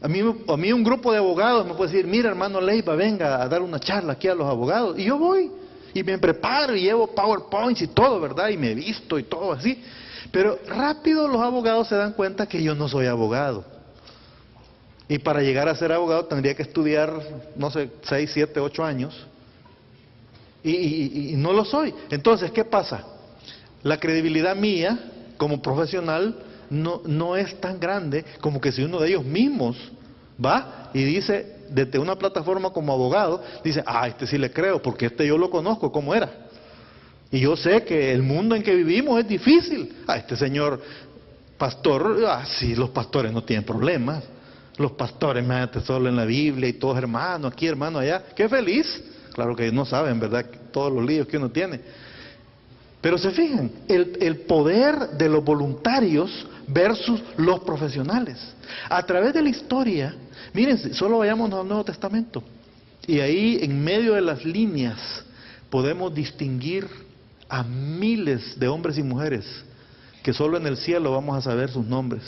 A mí un grupo de abogados me puede decir, mira hermano Leiva, venga a dar una charla aquí a los abogados, y yo voy, y me preparo y llevo PowerPoints y todo, ¿verdad? Y me visto y todo así. Pero rápido los abogados se dan cuenta que yo no soy abogado. Y para llegar a ser abogado tendría que estudiar, no sé, 6, 7, 8 años. Y no lo soy. Entonces, ¿qué pasa? La credibilidad mía como profesional no es tan grande como que si uno de ellos mismos va y dice, desde una plataforma como abogado, dice, este sí le creo, porque yo lo conozco, ¿cómo era? Y yo sé que el mundo en que vivimos es difícil. Este señor pastor, sí, los pastores no tienen problemas. Los pastores, imagínate, solo en la Biblia y todos hermanos, aquí hermanos allá. ¡Qué feliz! Claro que no saben, ¿verdad? Todos los líos que uno tiene. Pero se fijan, el poder de los voluntarios versus los profesionales. A través de la historia, miren, solo vayamos al Nuevo Testamento. Y ahí, en medio de las líneas, podemos distinguir a miles de hombres y mujeres que solo en el cielo vamos a saber sus nombres.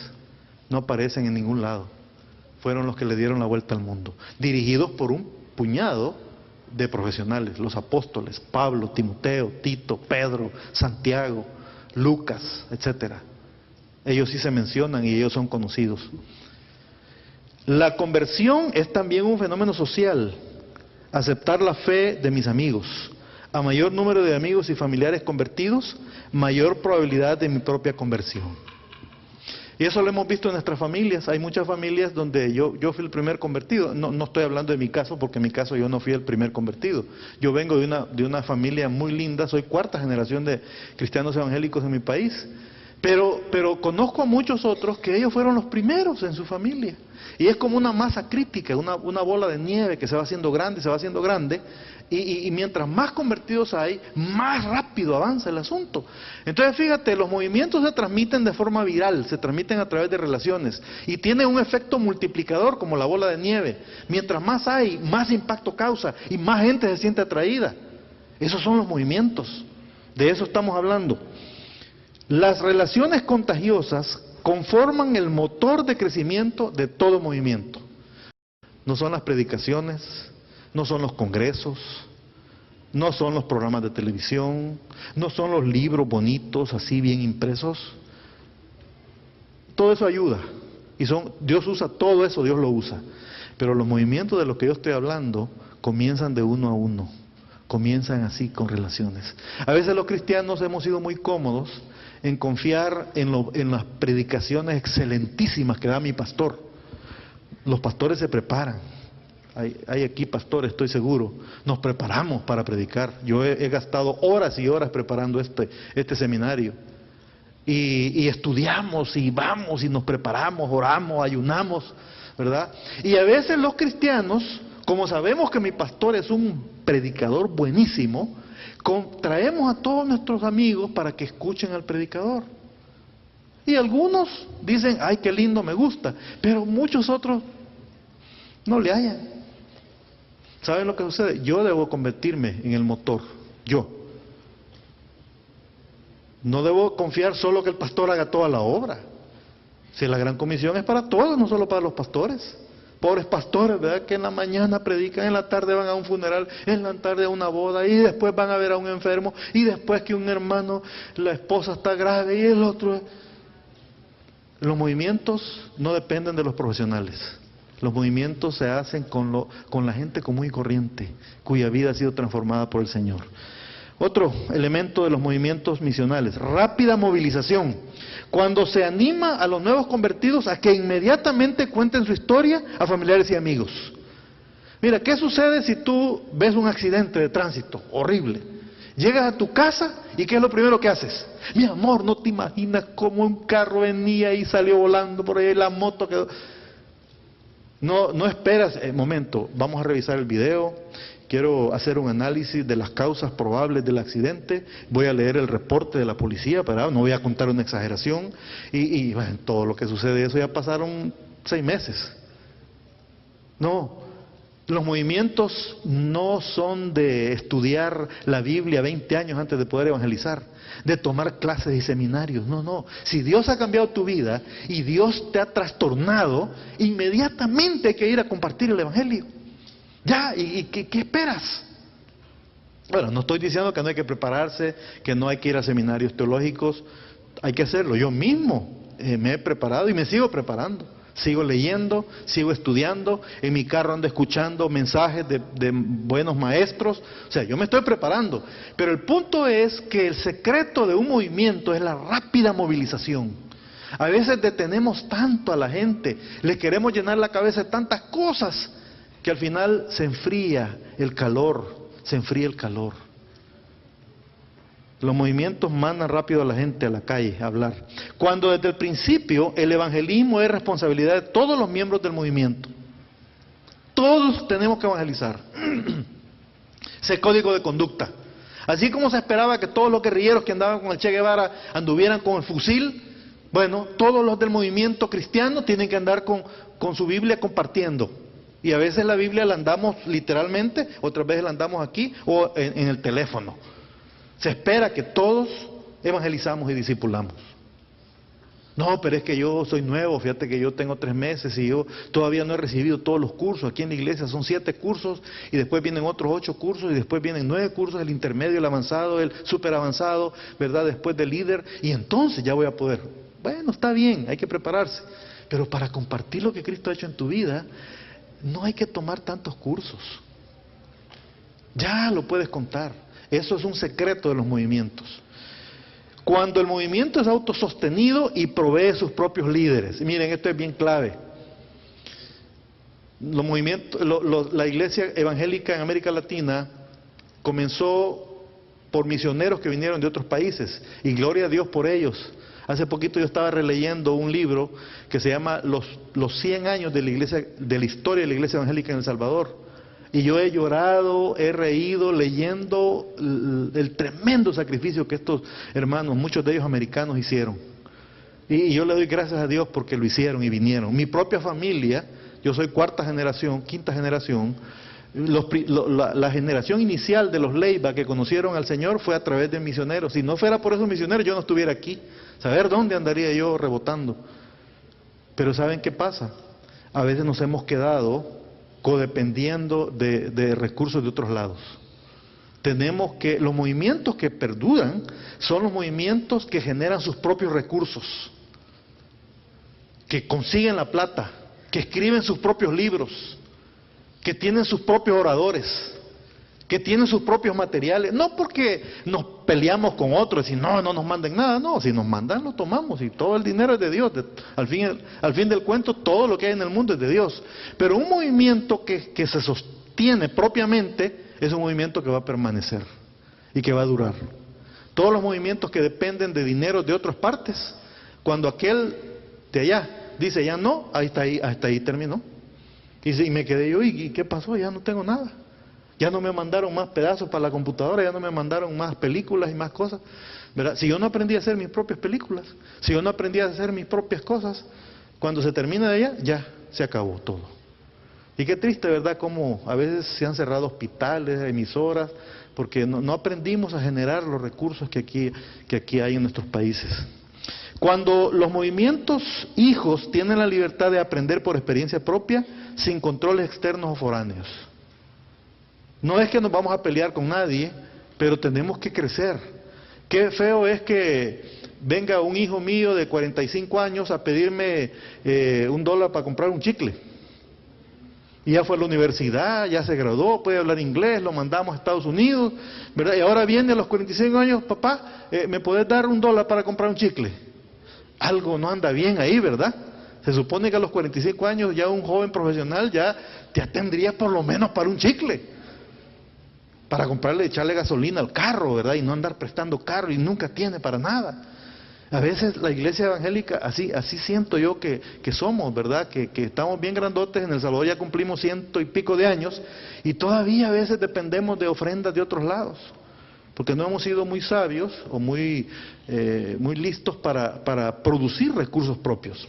No aparecen en ningún lado. Fueron los que le dieron la vuelta al mundo. Dirigidos por un puñado de profesionales. Los apóstoles, Pablo, Timoteo, Tito, Pedro, Santiago, Lucas, etcétera. Ellos sí se mencionan y ellos son conocidos. La conversión es también un fenómeno social. Aceptar la fe de mis amigos. A mayor número de amigos y familiares convertidos, mayor probabilidad de mi propia conversión. Y eso lo hemos visto en nuestras familias. Hay muchas familias donde yo fui el primer convertido. No estoy hablando de mi caso, porque en mi caso yo no fui el primer convertido. Yo vengo de una familia muy linda, soy cuarta generación de cristianos evangélicos en mi país. Pero conozco a muchos otros que ellos fueron los primeros en su familia. Y es como una masa crítica, una bola de nieve que se va haciendo grande, se va haciendo grande. Y mientras más convertidos hay, más rápido avanza el asunto. Entonces fíjate, los movimientos se transmiten de forma viral, se transmiten a través de relaciones. Y tiene un efecto multiplicador como la bola de nieve. Mientras más hay, más impacto causa y más gente se siente atraída. Esos son los movimientos. De eso estamos hablando. Las relaciones contagiosas conforman el motor de crecimiento de todo movimiento. No son las predicaciones, no son los congresos, no son los programas de televisión, no son los libros bonitos, así bien impresos. Todo eso ayuda. Dios usa todo eso, Dios lo usa. Pero los movimientos de los que yo estoy hablando comienzan de uno a uno, comienzan así con relaciones. A veces los cristianos hemos sido muy cómodos en confiar en las predicaciones excelentísimas que da mi pastor. Los pastores se preparan. Hay aquí pastores, estoy seguro. Nos preparamos para predicar. Yo he gastado horas y horas preparando este seminario. Y estudiamos y vamos y nos preparamos, oramos, ayunamos, ¿verdad? Y a veces los cristianos, como sabemos que mi pastor es un predicador buenísimo, traemos a todos nuestros amigos para que escuchen al predicador. Y algunos dicen, ay, qué lindo, me gusta, pero muchos otros no le hallan. ¿Saben lo que sucede? Yo debo convertirme en el motor, yo. No debo confiar solo que el pastor haga toda la obra. Si la gran comisión es para todos, no solo para los pastores. Pobres pastores, ¿verdad? Que en la mañana predican, en la tarde van a un funeral, en la tarde a una boda, y después van a ver a un enfermo, y después que un hermano, la esposa está grave, y el otro. Los movimientos no dependen de los profesionales. Los movimientos se hacen con la gente común y corriente, cuya vida ha sido transformada por el Señor. Otro elemento de los movimientos misionales, rápida movilización. Cuando se anima a los nuevos convertidos a que inmediatamente cuenten su historia a familiares y amigos. Mira, ¿qué sucede si tú ves un accidente de tránsito horrible? Llegas a tu casa y ¿qué es lo primero que haces? Mi amor, no te imaginas cómo un carro venía y salió volando por ahí, la moto quedó... No esperas, momento, vamos a revisar el video, quiero hacer un análisis de las causas probables del accidente, voy a leer el reporte de la policía, ¿verdad? No voy a contar una exageración, y bueno, todo lo que sucede, eso ya pasaron 6 meses. No, los movimientos no son de estudiar la Biblia 20 años antes de poder evangelizar, de tomar clases y seminarios, no. Si Dios ha cambiado tu vida y Dios te ha trastornado, inmediatamente hay que ir a compartir el evangelio. Ya, ¿y qué esperas? Bueno, no estoy diciendo que no hay que prepararse, que no hay que ir a seminarios teológicos, hay que hacerlo. Yo mismo me he preparado y me sigo preparando. Sigo leyendo, sigo estudiando, en mi carro ando escuchando mensajes de buenos maestros, o sea, yo me estoy preparando. Pero el punto es que el secreto de un movimiento es la rápida movilización. A veces detenemos tanto a la gente, les queremos llenar la cabeza de tantas cosas, que al final se enfría el calor, Los movimientos mandan rápido a la gente a la calle a hablar. Cuando desde el principio el evangelismo es responsabilidad de todos los miembros del movimiento. Todos tenemos que evangelizar. Ese código de conducta. Así como se esperaba que todos los guerrilleros que andaban con el Che Guevara anduvieran con el fusil, bueno, todos los del movimiento cristiano tienen que andar con su Biblia compartiendo. Y a veces la Biblia la andamos literalmente, otras veces la andamos aquí o en el teléfono. Se espera que todos evangelizamos y discipulamos. No, pero es que yo soy nuevo, fíjate que yo tengo 3 meses y yo todavía no he recibido todos los cursos. Aquí en la iglesia son 7 cursos y después vienen otros 8 cursos y después vienen 9 cursos, el intermedio, el avanzado, el súper avanzado, ¿verdad? Después del líder, y entonces ya voy a poder. Bueno, está bien, hay que prepararse, pero para compartir lo que Cristo ha hecho en tu vida, no hay que tomar tantos cursos. Ya lo puedes contar. Eso es un secreto de los movimientos. Cuando el movimiento es autosostenido y provee sus propios líderes. Miren, esto es bien clave. Los movimientos, la iglesia evangélica en América Latina comenzó por misioneros que vinieron de otros países. Y gloria a Dios por ellos. Hace poquito yo estaba releyendo un libro que se llama Los 100 años de la historia de la iglesia evangélica en El Salvador. Y yo he llorado, he reído leyendo el tremendo sacrificio que estos hermanos, muchos de ellos americanos, hicieron. Y yo le doy gracias a Dios porque lo hicieron y vinieron. Mi propia familia, yo soy 4ª generación, 5ª generación, la generación inicial de los Leiva que conocieron al Señor fue a través de misioneros. Si no fuera por esos misioneros yo no estuviera aquí. Saber dónde andaría yo rebotando. Pero ¿saben qué pasa? A veces nos hemos quedado codependiendo de recursos de otros lados. Tenemos que, los movimientos que perduran son los movimientos que generan sus propios recursos, que consiguen la plata, que escriben sus propios libros, que tienen sus propios oradores, que tienen sus propios materiales, no porque nos peleamos con otros y no nos manden nada, no, si nos mandan lo tomamos y todo el dinero es de Dios, al fin del cuento todo lo que hay en el mundo es de Dios, pero un movimiento que se sostiene propiamente es un movimiento que va a permanecer y que va a durar. Todos los movimientos que dependen de dinero de otras partes, cuando aquel de allá dice ya no, hasta ahí terminó. Y me quedé yo, ¿y qué pasó? Ya no tengo nada. Ya no me mandaron más pedazos para la computadora, ya no me mandaron más películas y más cosas, ¿verdad? Si yo no aprendí a hacer mis propias películas, si yo no aprendí a hacer mis propias cosas, cuando se termina de allá, ya se acabó todo. Y qué triste, ¿verdad? Como a veces se han cerrado hospitales, emisoras, porque no aprendimos a generar los recursos que aquí hay en nuestros países. Cuando los movimientos hijos tienen la libertad de aprender por experiencia propia, sin controles externos o foráneos. No es que nos vamos a pelear con nadie, pero tenemos que crecer. Qué feo es que venga un hijo mío de 45 años a pedirme $1 para comprar un chicle. Y ya fue a la universidad, ya se graduó, puede hablar inglés, lo mandamos a Estados Unidos, ¿verdad? Y ahora viene a los 45 años, papá, ¿me puedes dar $1 para comprar un chicle? Algo no anda bien ahí, ¿verdad? Se supone que a los 45 años ya un joven profesional ya tendría por lo menos para un chicle. Para comprarle, echarle gasolina al carro, ¿verdad? Y no andar prestando carro y nunca tiene para nada. A veces la iglesia evangélica, así siento yo que somos, ¿verdad? Que estamos bien grandotes, en El Salvador ya cumplimos 100 y pico de años y todavía a veces dependemos de ofrendas de otros lados. Porque no hemos sido muy sabios o muy listos para producir recursos propios.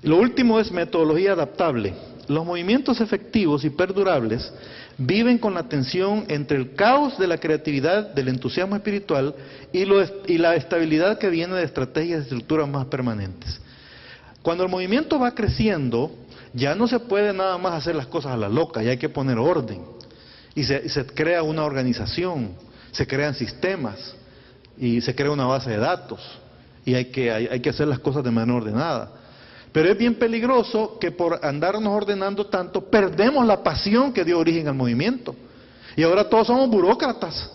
Lo último es metodología adaptable. Los movimientos efectivos y perdurables viven con la tensión entre el caos de la creatividad, del entusiasmo espiritual y la estabilidad que viene de estrategias y estructuras más permanentes. Cuando el movimiento va creciendo, ya no se puede nada más hacer las cosas a la loca, ya hay que poner orden. Y se crea una organización, se crean sistemas y se crea una base de datos y hay que hacer las cosas de manera ordenada. Pero es bien peligroso que por andarnos ordenando tanto perdemos la pasión que dio origen al movimiento. Y ahora todos somos burócratas.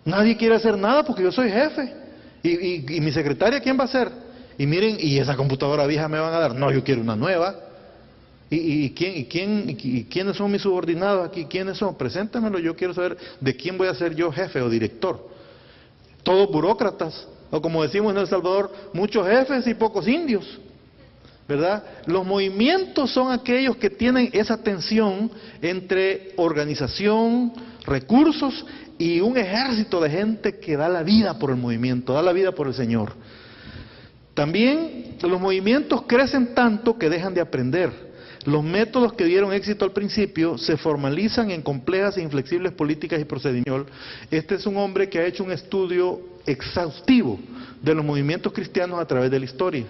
Nadie quiere hacer nada porque yo soy jefe. ¿Y mi secretaria quién va a ser? Y miren, ¿y esa computadora vieja me van a dar? No, yo quiero una nueva. ¿Y quiénes son mis subordinados aquí? ¿Quiénes son? Preséntamelo, yo quiero saber de quién voy a ser yo jefe o director. Todos burócratas. O como decimos en El Salvador, muchos jefes y pocos indios. ¿Verdad? Los movimientos son aquellos que tienen esa tensión entre organización, recursos y un ejército de gente que da la vida por el movimiento, da la vida por el Señor. También los movimientos crecen tanto que dejan de aprender. Los métodos que dieron éxito al principio se formalizan en complejas e inflexibles políticas y procedimientos. Este es un hombre que ha hecho un estudio exhaustivo de los movimientos cristianos a través de la historia.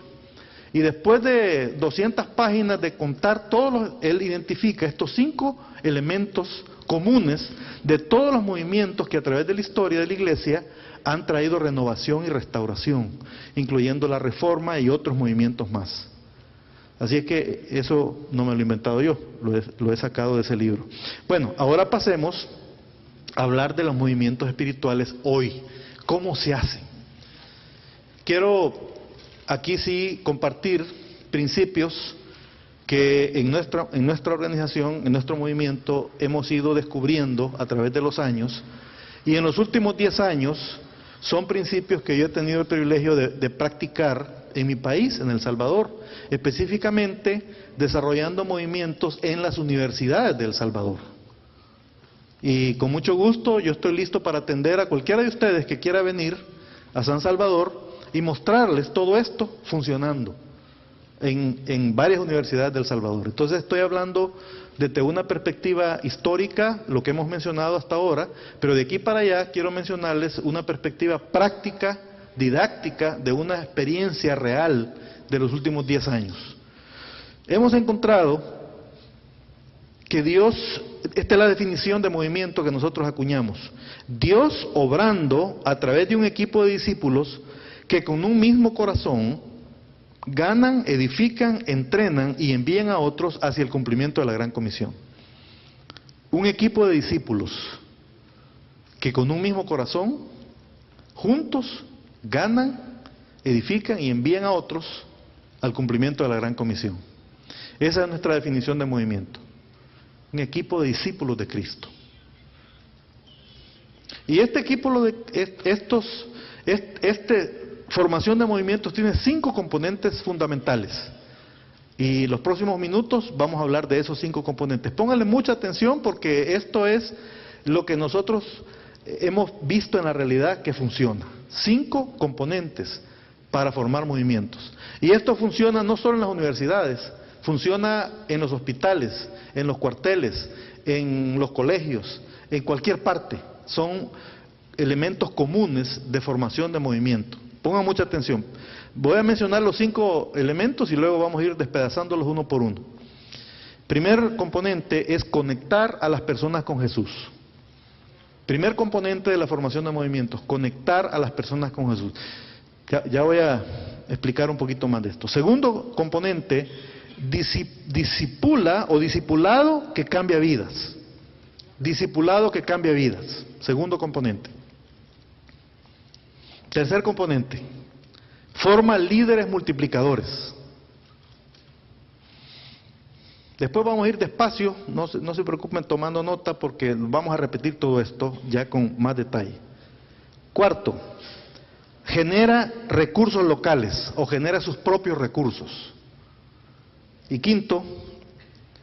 Y después de 200 páginas de contar él identifica estos 5 elementos comunes de todos los movimientos que a través de la historia de la iglesia han traído renovación y restauración, incluyendo la reforma y otros movimientos más. Así es que eso no me lo he inventado yo, lo he sacado de ese libro. Bueno, ahora pasemos a hablar de los movimientos espirituales hoy. ¿Cómo se hacen? Quiero aquí sí compartir principios que en nuestra organización, en nuestro movimiento, hemos ido descubriendo a través de los años, y en los últimos 10 años son principios que yo he tenido el privilegio de practicar en mi país, en El Salvador, específicamente desarrollando movimientos en las universidades de El Salvador. Y con mucho gusto yo estoy listo para atender a cualquiera de ustedes que quiera venir a San Salvador y mostrarles todo esto funcionando en varias universidades de El Salvador. Entonces estoy hablando desde una perspectiva histórica, lo que hemos mencionado hasta ahora, pero de aquí para allá quiero mencionarles una perspectiva práctica, didáctica, de una experiencia real de los últimos 10 años. Hemos encontrado que Dios, esta es la definición de movimiento que nosotros acuñamos, Dios obrando a través de un equipo de discípulos que con un mismo corazón ganan, edifican, entrenan y envían a otros hacia el cumplimiento de la gran comisión. un equipo de discípulos que con un mismo corazón, juntos, ganan, edifican y envían a otros al cumplimiento de la gran comisión. Esa es nuestra definición de movimiento. Un equipo de discípulos de Cristo. Y este equipo formación de movimientos tiene 5 componentes fundamentales. Y los próximos minutos vamos a hablar de esos 5 componentes. Pónganle mucha atención porque esto es lo que nosotros hemos visto en la realidad que funciona. 5 componentes para formar movimientos. Y esto funciona no solo en las universidades, funciona en los hospitales, en los cuarteles, en los colegios, en cualquier parte. Son elementos comunes de formación de movimiento. Pongan mucha atención. Voy a mencionar los 5 elementos y luego vamos a ir despedazándolos uno por uno. Primer componente es conectar a las personas con Jesús. Primer componente de la formación de movimientos, conectar a las personas con Jesús. Ya voy a explicar un poquito más de esto. Segundo componente, discipula o discipulado que cambia vidas. Discipulado que cambia vidas. Segundo componente. Tercer componente, forma líderes multiplicadores. Después vamos a ir despacio, no se preocupen tomando nota porque vamos a repetir todo esto ya con más detalle. Cuarto, genera recursos locales o genera sus propios recursos. Y quinto,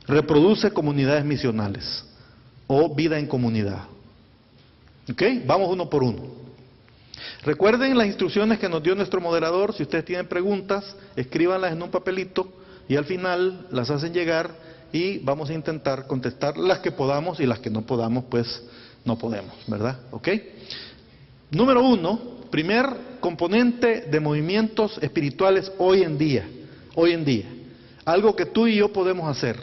reproduce comunidades misionales o vida en comunidad. ¿Ok? Vamos uno por uno. Recuerden las instrucciones que nos dio nuestro moderador. Si ustedes tienen preguntas, escríbanlas en un papelito y al final las hacen llegar y vamos a intentar contestar las que podamos y las que no podamos, pues no podemos, ¿verdad? ¿Ok? Número 1, primer componente de movimientos espirituales hoy en día. Hoy en día. Algo que tú y yo podemos hacer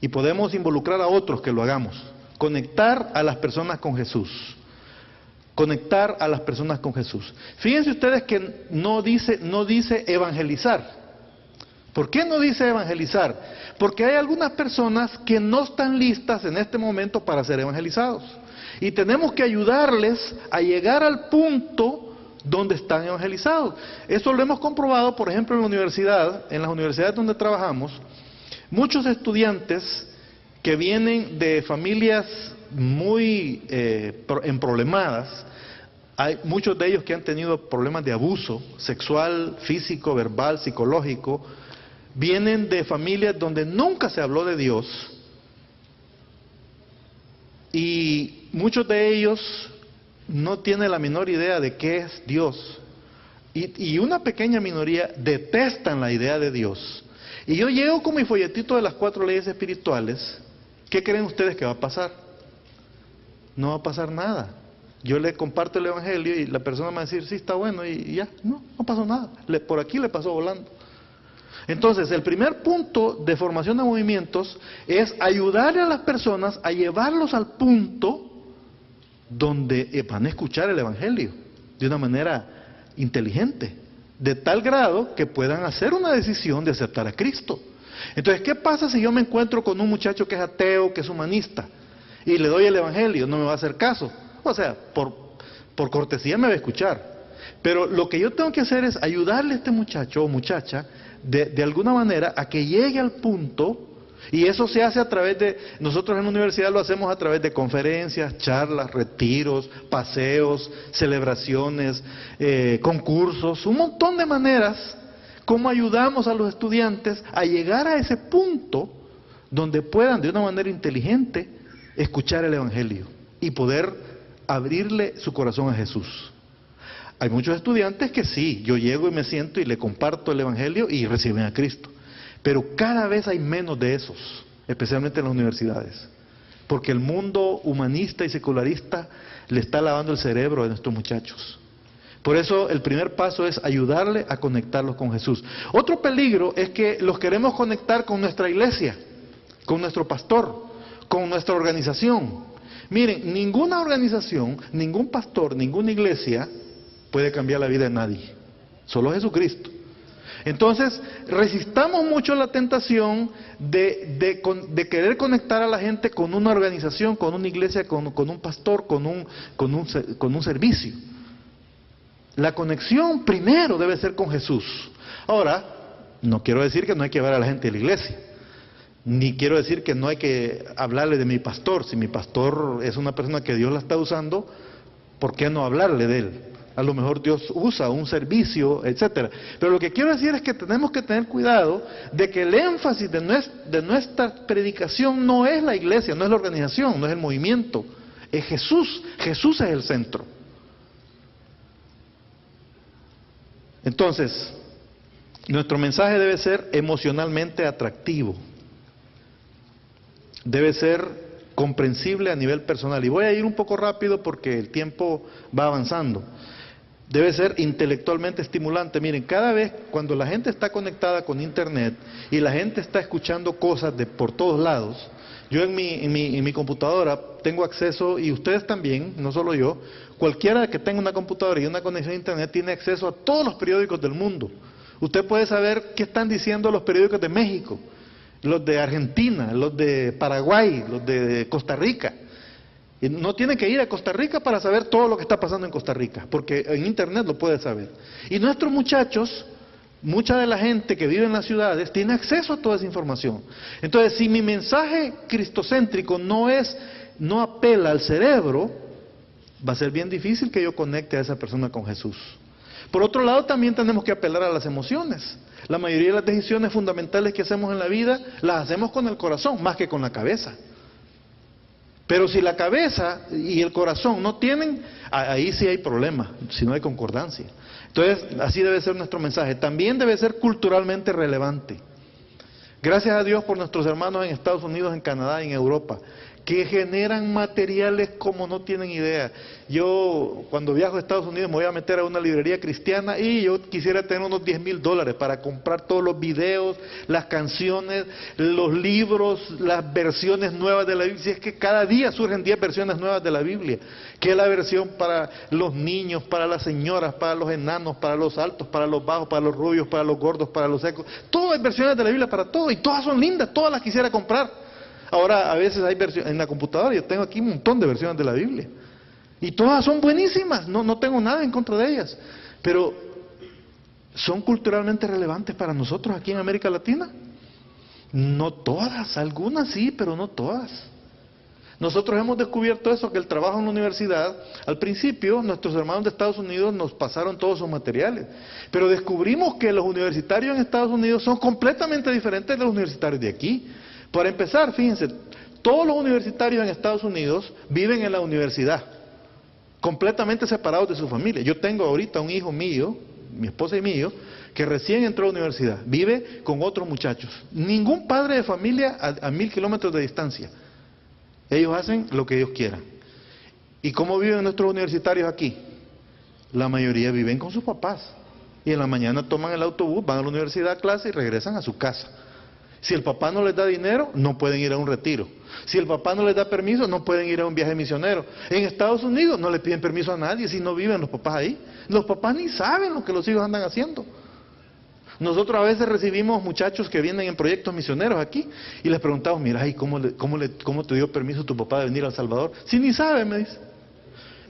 y podemos involucrar a otros que lo hagamos. Conectar a las personas con Jesús. Conectar a las personas con Jesús. Fíjense ustedes que no dice evangelizar. ¿Por qué no dice evangelizar? Porque hay algunas personas que no están listas en este momento para ser evangelizados. Y tenemos que ayudarles a llegar al punto donde están evangelizados. Eso lo hemos comprobado, por ejemplo, en la universidad, en las universidades donde trabajamos, muchos estudiantes que vienen de familias muy emproblemadas, hay muchos de ellos que han tenido problemas de abuso sexual, físico, verbal, psicológico, vienen de familias donde nunca se habló de Dios y muchos de ellos no tienen la menor idea de qué es Dios y una pequeña minoría detestan la idea de Dios. Y yo llego con mi folletito de las 4 leyes espirituales. ¿Qué creen ustedes que va a pasar? No va a pasar nada. Yo le comparto el evangelio y la persona me va a decir, sí, está bueno, y ya, no pasó nada. Por aquí le pasó volando. Entonces, el primer punto de formación de movimientos es ayudarle a las personas a llevarlos al punto donde van a escuchar el evangelio de una manera inteligente, de tal grado que puedan hacer una decisión de aceptar a Cristo. Entonces, ¿qué pasa si yo me encuentro con un muchacho que es ateo, que es humanista? Y le doy el evangelio, no me va a hacer caso. O sea, por cortesía me va a escuchar. Pero lo que yo tengo que hacer es ayudarle a este muchacho o muchacha de alguna manera a que llegue al punto, y eso se hace a través de, nosotros en la universidad lo hacemos a través de conferencias, charlas, retiros, paseos, celebraciones, concursos, un montón de maneras como ayudamos a los estudiantes a llegar a ese punto donde puedan de una manera inteligente escuchar el evangelio y poder abrirle su corazón a Jesús. Hay muchos estudiantes que sí, yo llego y me siento y le comparto el evangelio y reciben a Cristo, pero cada vez hay menos de esos, especialmente en las universidades, porque el mundo humanista y secularista le está lavando el cerebro a nuestros muchachos. Por eso el primer paso es ayudarle a conectarlos con Jesús. Otro peligro es que los queremos conectar con nuestra iglesia, con nuestro pastor, con nuestra organización. Miren, ninguna organización, ningún pastor, ninguna iglesia puede cambiar la vida de nadie. Solo Jesucristo. Entonces, resistamos mucho la tentación de querer conectar a la gente con una organización, con una iglesia, con un pastor, con un servicio. La conexión primero debe ser con Jesús. Ahora, no quiero decir que no hay que llevar a la gente de la iglesia, ni quiero decir que no hay que hablarle de mi pastor. Si mi pastor es una persona que Dios la está usando, ¿por qué no hablarle de él? A lo mejor Dios usa un servicio, etcétera. Pero lo que quiero decir es que tenemos que tener cuidado de que el énfasis de nuestra predicación no es la iglesia, no es la organización, no es el movimiento, es Jesús. Jesús es el centro. Entonces, nuestro mensaje debe ser emocionalmente atractivo. Debe ser comprensible a nivel personal. Y voy a ir un poco rápido porque el tiempo va avanzando. Debe ser intelectualmente estimulante. Miren, cada vez cuando la gente está conectada con internet y la gente está escuchando cosas por todos lados, yo en mi computadora tengo acceso, y ustedes también, no solo yo, cualquiera que tenga una computadora y una conexión a internet tiene acceso a todos los periódicos del mundo. Usted puede saber qué están diciendo los periódicos de México, los de Argentina, los de Paraguay, los de Costa Rica. Y no tiene que ir a Costa Rica para saber todo lo que está pasando en Costa Rica, porque en internet lo puede saber. Y nuestros muchachos, mucha de la gente que vive en las ciudades, tiene acceso a toda esa información. Entonces, si mi mensaje cristocéntrico no apela al cerebro, va a ser bien difícil que yo conecte a esa persona con Jesús. Por otro lado, también tenemos que apelar a las emociones. La mayoría de las decisiones fundamentales que hacemos en la vida, las hacemos con el corazón, más que con la cabeza. Pero si la cabeza y el corazón no tienen, ahí sí hay problema, si no hay concordancia. Entonces, así debe ser nuestro mensaje. También debe ser culturalmente relevante. Gracias a Dios por nuestros hermanos en Estados Unidos, en Canadá y en Europa, que generan materiales como no tienen idea. Yo, cuando viajo a Estados Unidos, me voy a meter a una librería cristiana y yo quisiera tener unos $10,000 para comprar todos los videos, las canciones, los libros, las versiones nuevas de la Biblia. Si es que cada día surgen 10 versiones nuevas de la Biblia, que es la versión para los niños, para las señoras, para los enanos, para los altos, para los bajos, para los rubios, para los gordos, para los secos. Todas versiones de la Biblia para todo, y todas son lindas, todas las quisiera comprar. Ahora, a veces hay versiones, en la computadora yo tengo aquí un montón de versiones de la Biblia. Y todas son buenísimas, no tengo nada en contra de ellas. Pero, ¿son culturalmente relevantes para nosotros aquí en América Latina? No todas, algunas sí, pero no todas. Nosotros hemos descubierto eso, que el trabajo en la universidad, al principio nuestros hermanos de Estados Unidos nos pasaron todos sus materiales. Pero descubrimos que los universitarios en Estados Unidos son completamente diferentes de los universitarios de aquí. Para empezar, fíjense, todos los universitarios en Estados Unidos viven en la universidad, completamente separados de su familia. Yo tengo ahorita un hijo mío, mi esposa y mío, que recién entró a la universidad, vive con otros muchachos. Ningún padre de familia a 1,000 kilómetros de distancia. Ellos hacen lo que ellos quieran. ¿Y cómo viven nuestros universitarios aquí? La mayoría viven con sus papás. Y en la mañana toman el autobús, van a la universidad a clase y regresan a su casa. Si el papá no les da dinero, no pueden ir a un retiro. Si el papá no les da permiso, no pueden ir a un viaje misionero. En Estados Unidos no le piden permiso a nadie si no viven los papás ahí. Los papás ni saben lo que los hijos andan haciendo. Nosotros a veces recibimos muchachos que vienen en proyectos misioneros aquí y les preguntamos, mira, ¿y cómo te dio permiso tu papá de venir a El Salvador? Si ni sabe, me dice.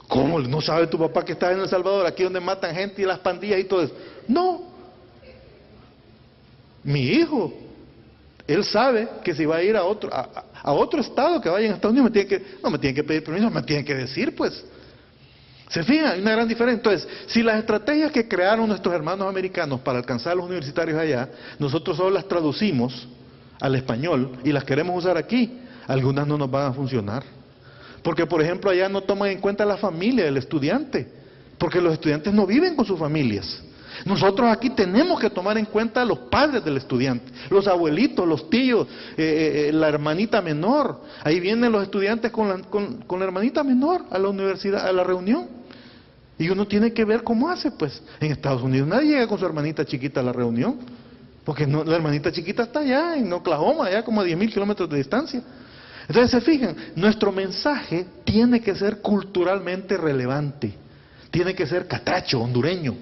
¿Cómo no sabe tu papá que está en El Salvador, aquí donde matan gente y las pandillas y todo eso? No. Mi hijo, él sabe que si va a ir a otro estado que vaya en Estados Unidos, no me tiene que pedir permiso, me tiene que decir, pues. ¿Se fijan? Hay una gran diferencia. Entonces, si las estrategias que crearon nuestros hermanos americanos para alcanzar a los universitarios allá, nosotros solo las traducimos al español y las queremos usar aquí, algunas no nos van a funcionar. Porque, por ejemplo, allá no toman en cuenta la familia del estudiante, porque los estudiantes no viven con sus familias. Nosotros aquí tenemos que tomar en cuenta a los padres del estudiante, los abuelitos, los tíos, la hermanita menor. Ahí vienen los estudiantes con la hermanita menor a la universidad, a la reunión. Y uno tiene que ver cómo hace, pues. En Estados Unidos nadie llega con su hermanita chiquita a la reunión, porque no, la hermanita chiquita está allá en Oklahoma, allá como a 10,000 kilómetros de distancia. Entonces, se fijan, nuestro mensaje tiene que ser culturalmente relevante, tiene que ser catracho, hondureño,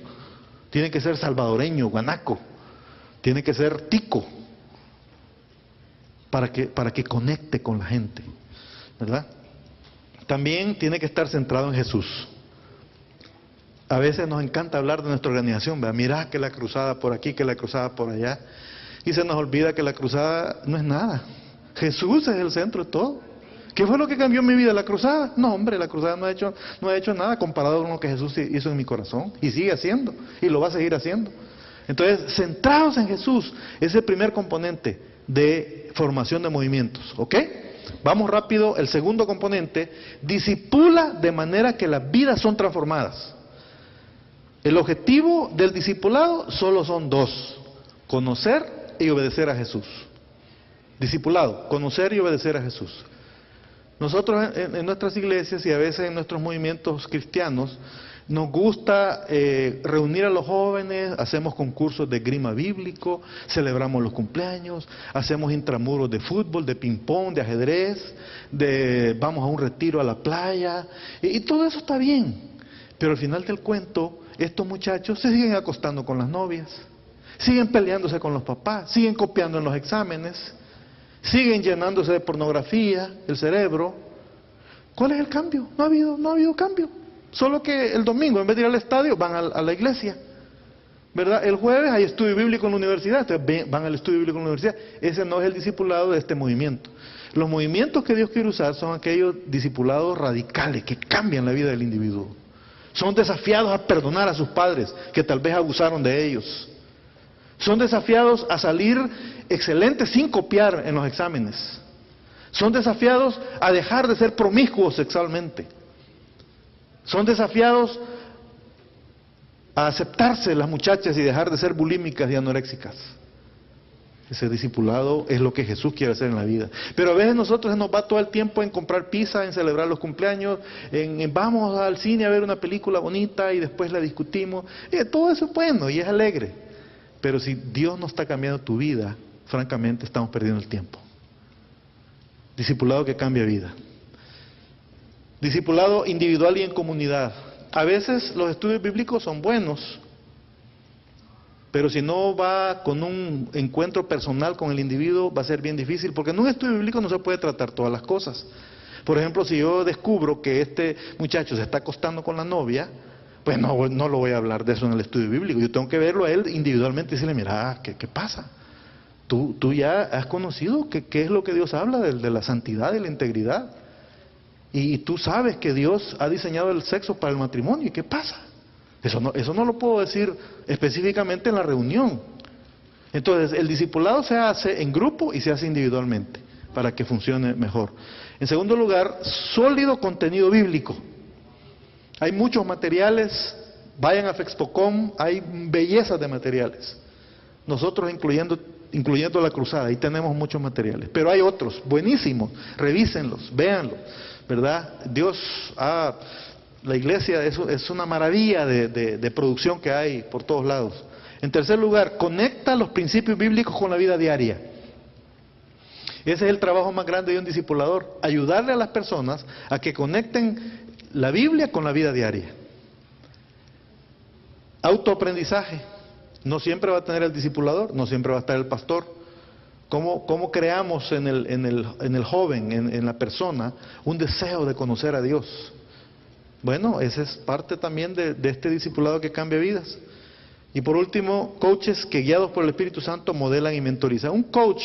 tiene que ser salvadoreño, guanaco, tiene que ser tico para que conecte con la gente, ¿verdad? También tiene que estar centrado en Jesús. A veces nos encanta hablar de nuestra organización, ¿verdad? Mirá que la cruzada por aquí, que la cruzada por allá, y se nos olvida que la cruzada no es nada. Jesús es el centro de todo. ¿Qué fue lo que cambió mi vida? ¿La cruzada? No, hombre, la cruzada no ha hecho nada comparado con lo que Jesús hizo en mi corazón, y sigue haciendo, y lo va a seguir haciendo. Entonces, centrados en Jesús, es el primer componente de formación de movimientos, ¿ok? Vamos rápido, el segundo componente, discipula de manera que las vidas son transformadas. El objetivo del discipulado solo son dos: conocer y obedecer a Jesús. Discipulado, conocer y obedecer a Jesús. Nosotros en nuestras iglesias y a veces en nuestros movimientos cristianos nos gusta reunir a los jóvenes, hacemos concursos de esgrima bíblico, celebramos los cumpleaños, hacemos intramuros de fútbol, de ping-pong, de ajedrez, vamos a un retiro a la playa, y todo eso está bien. Pero al final del cuento, estos muchachos se siguen acostando con las novias, siguen peleándose con los papás, siguen copiando en los exámenes, siguen llenándose de pornografía el cerebro. ¿Cuál es el cambio? No ha habido cambio. Solo que el domingo, en vez de ir al estadio, van a la iglesia, ¿verdad? El jueves hay estudio bíblico en la universidad, entonces van al estudio bíblico en la universidad. Ese no es el discipulado de este movimiento. Los movimientos que Dios quiere usar son aquellos discipulados radicales que cambian la vida del individuo. Son desafiados a perdonar a sus padres que tal vez abusaron de ellos. Son desafiados a salir excelentes sin copiar en los exámenes. Son desafiados a dejar de ser promiscuos sexualmente. Son desafiados a aceptarse las muchachas y dejar de ser bulímicas y anoréxicas. Ese discipulado es lo que Jesús quiere hacer en la vida. Pero a veces nosotros nos va todo el tiempo en comprar pizza, en celebrar los cumpleaños, en vamos al cine a ver una película bonita y después la discutimos. Todo eso es bueno y es alegre. Pero si Dios no está cambiando tu vida, francamente estamos perdiendo el tiempo. Discipulado que cambia vida. Discipulado individual y en comunidad. A veces los estudios bíblicos son buenos, pero si no va con un encuentro personal con el individuo, va a ser bien difícil, porque en un estudio bíblico no se puede tratar todas las cosas. Por ejemplo, si yo descubro que este muchacho se está acostando con la novia, pues no lo voy a hablar de eso en el estudio bíblico. Yo tengo que verlo a él individualmente y decirle, mira, ¿qué pasa? Tú ya has conocido qué es lo que Dios habla de la santidad y la integridad. Y tú sabes que Dios ha diseñado el sexo para el matrimonio. ¿Y qué pasa? Eso no lo puedo decir específicamente en la reunión. Entonces, el discipulado se hace en grupo y se hace individualmente para que funcione mejor. En segundo lugar, sólido contenido bíblico. Hay muchos materiales, vayan a Fexpocom, hay bellezas de materiales. Nosotros incluyendo la cruzada, ahí tenemos muchos materiales. Pero hay otros, buenísimos, revísenlos, véanlos, ¿verdad? La iglesia es una maravilla de producción que hay por todos lados. En tercer lugar, conecta los principios bíblicos con la vida diaria. Ese es el trabajo más grande de un discipulador, ayudarle a las personas a que conecten la Biblia con la vida diaria. Autoaprendizaje. No siempre va a tener el discipulador, no siempre va a estar el pastor. ¿Cómo creamos en el joven, en la persona, un deseo de conocer a Dios? Bueno, esa es parte también de este discipulado que cambia vidas. Y por último, coaches que guiados por el Espíritu Santo modelan y mentorizan. Un coach,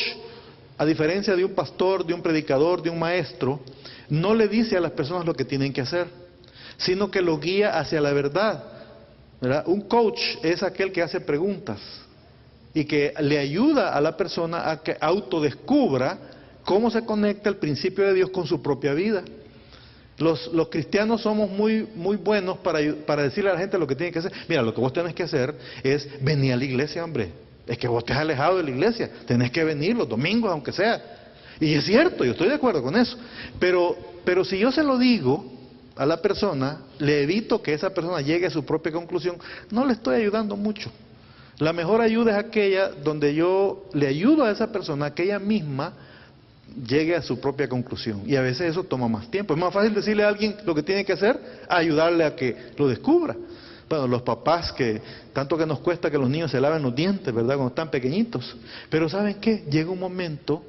a diferencia de un pastor, de un predicador, de un maestro, no le dice a las personas lo que tienen que hacer, sino que lo guía hacia la verdad, ¿verdad? Un coach es aquel que hace preguntas y que le ayuda a la persona a que autodescubra cómo se conecta el principio de Dios con su propia vida. Los cristianos somos muy buenos para decirle a la gente lo que tiene que hacer. Mira, lo que vos tenés que hacer es venir a la iglesia, hombre. Es que vos te has alejado de la iglesia. Tenés que venir los domingos, aunque sea. Y es cierto, yo estoy de acuerdo con eso. Pero si yo se lo digo a la persona, le evito que esa persona llegue a su propia conclusión, no le estoy ayudando mucho. La mejor ayuda es aquella donde yo le ayudo a esa persona a que ella misma llegue a su propia conclusión. Y a veces eso toma más tiempo. Es más fácil decirle a alguien lo que tiene que hacer, a ayudarle a que lo descubra. Bueno, los papás que tanto que nos cuesta que los niños se laven los dientes, ¿verdad? Cuando están pequeñitos. Pero ¿saben qué? Llega un momento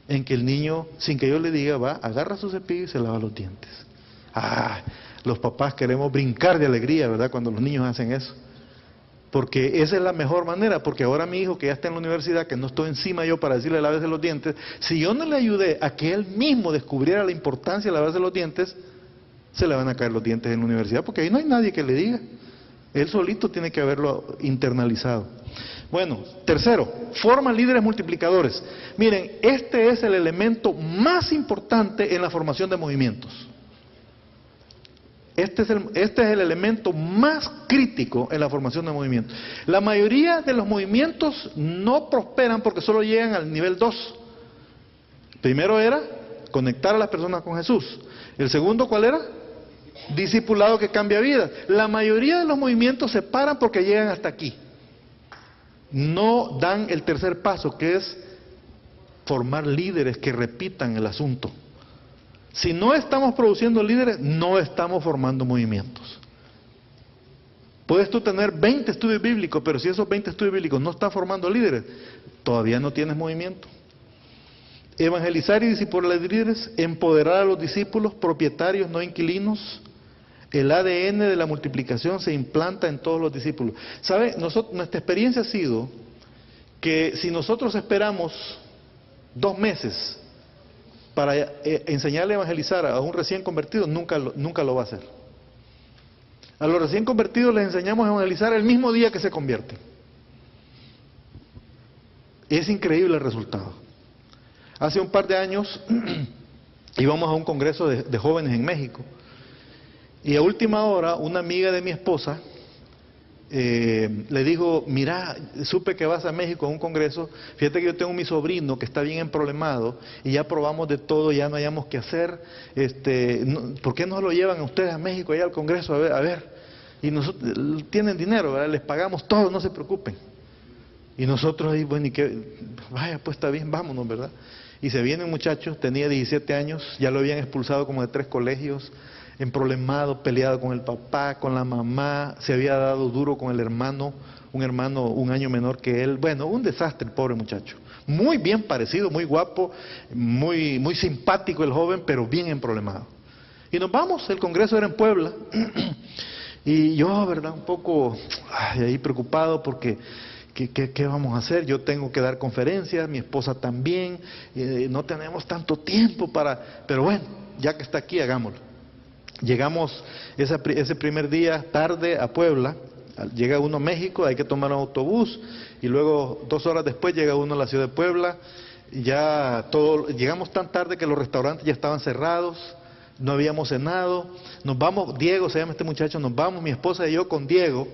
en que el niño, sin que yo le diga, va, agarra su cepillo y se lava los dientes. Ah, los papás queremos brincar de alegría, ¿verdad? Cuando los niños hacen eso. Porque esa es la mejor manera, porque ahora mi hijo que ya está en la universidad, que no estoy encima yo para decirle lávese los dientes, si yo no le ayudé a que él mismo descubriera la importancia de lavarse los dientes, se le van a caer los dientes en la universidad, porque ahí no hay nadie que le diga. Él solito tiene que haberlo internalizado. Bueno, tercero, forma líderes multiplicadores. Miren, este es el elemento más importante en la formación de movimientos. Este es el elemento más crítico en la formación de movimientos. La mayoría de los movimientos no prosperan porque solo llegan al nivel 2. Primero era conectar a las personas con Jesús. El segundo, ¿cuál era? Discipulado que cambia vidas. La mayoría de los movimientos se paran porque llegan hasta aquí. No dan el tercer paso, que es formar líderes que repitan el asunto. Si no estamos produciendo líderes, no estamos formando movimientos. Puedes tú tener 20 estudios bíblicos, pero si esos 20 estudios bíblicos no están formando líderes, todavía no tienes movimiento. Evangelizar y discipular líderes, empoderar a los discípulos, propietarios, no inquilinos. El ADN de la multiplicación se implanta en todos los discípulos. ¿Sabe? Nuestra experiencia ha sido que si nosotros esperamos 2 meses para enseñarle a evangelizar a un recién convertido, nunca lo va a hacer. A los recién convertidos les enseñamos a evangelizar el mismo día que se convierten. Es increíble el resultado. Hace un par de años íbamos a un congreso de jóvenes en México. Y a última hora, una amiga de mi esposa le dijo, mira, supe que vas a México a un congreso, fíjate que yo tengo mi sobrino que está bien emproblemado y ya probamos de todo, ya no hayamos qué hacer, ¿por qué no lo llevan a ustedes a México allá al congreso? A ver, y nosotros, tienen dinero, ¿verdad? Les pagamos todo, no se preocupen. Y nosotros ahí, bueno, y que, vaya, pues está bien, vámonos, ¿verdad? Y se viene un muchacho, tenía 17 años, ya lo habían expulsado como de 3 colegios, emproblemado, peleado con el papá, con la mamá, se había dado duro con el hermano, un hermano un año menor que él. Bueno, un desastre el pobre muchacho. Muy bien parecido, muy guapo, muy simpático el joven, pero bien emproblemado. Y nos vamos, el congreso era en Puebla, y yo, verdad, un poco ahí preocupado porque ¿qué vamos a hacer? Yo tengo que dar conferencias, mi esposa también, no tenemos tanto tiempo pero bueno, ya que está aquí, hagámoslo. Llegamos ese primer día tarde a Puebla, llega uno a México, hay que tomar un autobús, y luego 2 horas después llega uno a la ciudad de Puebla, llegamos tan tarde que los restaurantes ya estaban cerrados, no habíamos cenado, nos vamos, Diego se llama este muchacho, nos vamos, mi esposa y yo con Diego,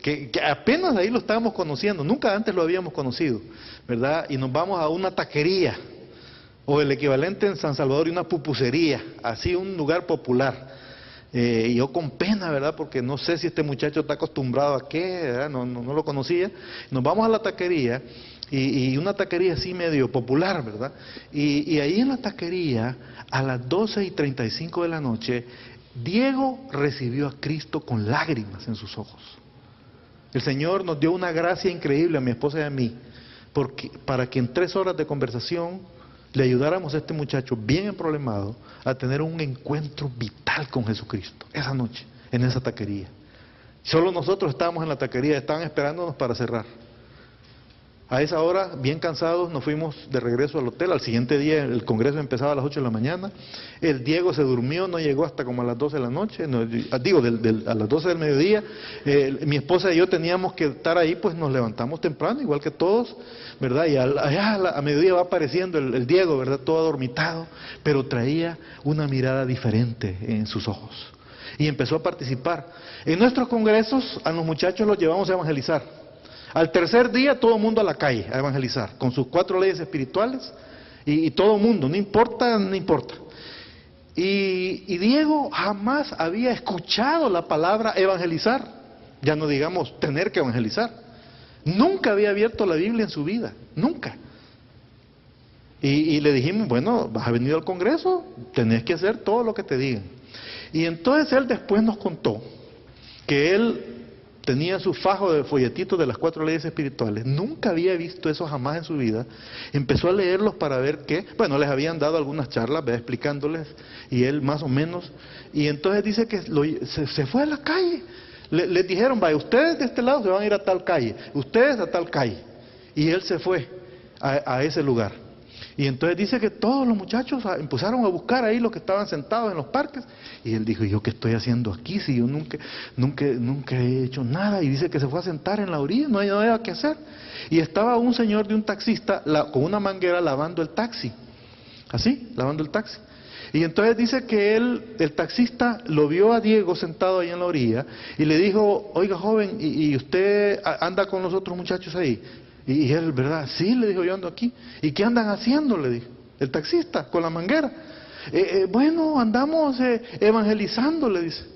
que apenas ahí lo estábamos conociendo, nunca antes lo habíamos conocido, ¿verdad? Y nos vamos a una taquería, o el equivalente en San Salvador, y una pupusería, así un lugar popular. Y yo con pena, ¿verdad? Porque no sé si este muchacho está acostumbrado a qué, ¿verdad? No lo conocía. Nos vamos a la taquería, y una taquería así medio popular, ¿verdad? Y ahí en la taquería, a las 12:35 de la noche, Diego recibió a Cristo con lágrimas en sus ojos. El Señor nos dio una gracia increíble a mi esposa y a mí, para que en 3 horas de conversación le ayudáramos a este muchacho bien emproblemado a tener un encuentro vital con Jesucristo, esa noche, en esa taquería. Solo nosotros estábamos en la taquería, estaban esperándonos para cerrar. A esa hora, bien cansados, nos fuimos de regreso al hotel. Al siguiente día el congreso empezaba a las 8 de la mañana. El Diego se durmió, no llegó hasta como a las 12 de la noche, a las 12 del mediodía. Mi esposa y yo teníamos que estar ahí, pues nos levantamos temprano, igual que todos, ¿verdad? Y allá a mediodía va apareciendo el Diego, ¿verdad? Todo adormitado, pero traía una mirada diferente en sus ojos. Y empezó a participar. En nuestros congresos a los muchachos los llevamos a evangelizar. Al tercer día todo el mundo a la calle a evangelizar, con sus 4 leyes espirituales, y todo el mundo, no importa. Y Diego jamás había escuchado la palabra evangelizar, ya no digamos tener que evangelizar. Nunca había abierto la Biblia en su vida, nunca. Y le dijimos, bueno, vas a venir al congreso, tenés que hacer todo lo que te digan. Y entonces él después nos contó que él tenía su fajo de folletitos de las 4 leyes espirituales, nunca había visto eso jamás en su vida, empezó a leerlos para ver qué, bueno, les habían dado algunas charlas, ¿verdad? Explicándoles, y él más o menos, y entonces dice que se fue a la calle, les dijeron, vaya, ustedes de este lado se van a ir a tal calle, ustedes a tal calle, y él se fue a ese lugar. Y entonces dice que todos los muchachos empezaron a buscar ahí los que estaban sentados en los parques. Y él dijo, ¿yo qué estoy haciendo aquí? Si yo nunca he hecho nada. Y dice que se fue a sentar en la orilla, no hay nada que hacer. Y estaba un señor de un taxista con una manguera lavando el taxi. Así, lavando el taxi. Y entonces dice que el taxista lo vio a Diego sentado ahí en la orilla y le dijo, oiga joven, ¿y usted anda con los otros muchachos ahí? Y él, ¿verdad? Sí, le dijo, yo ando aquí. ¿Y qué andan haciendo? Le dijo el taxista, con la manguera. Bueno, andamos evangelizando, le dice.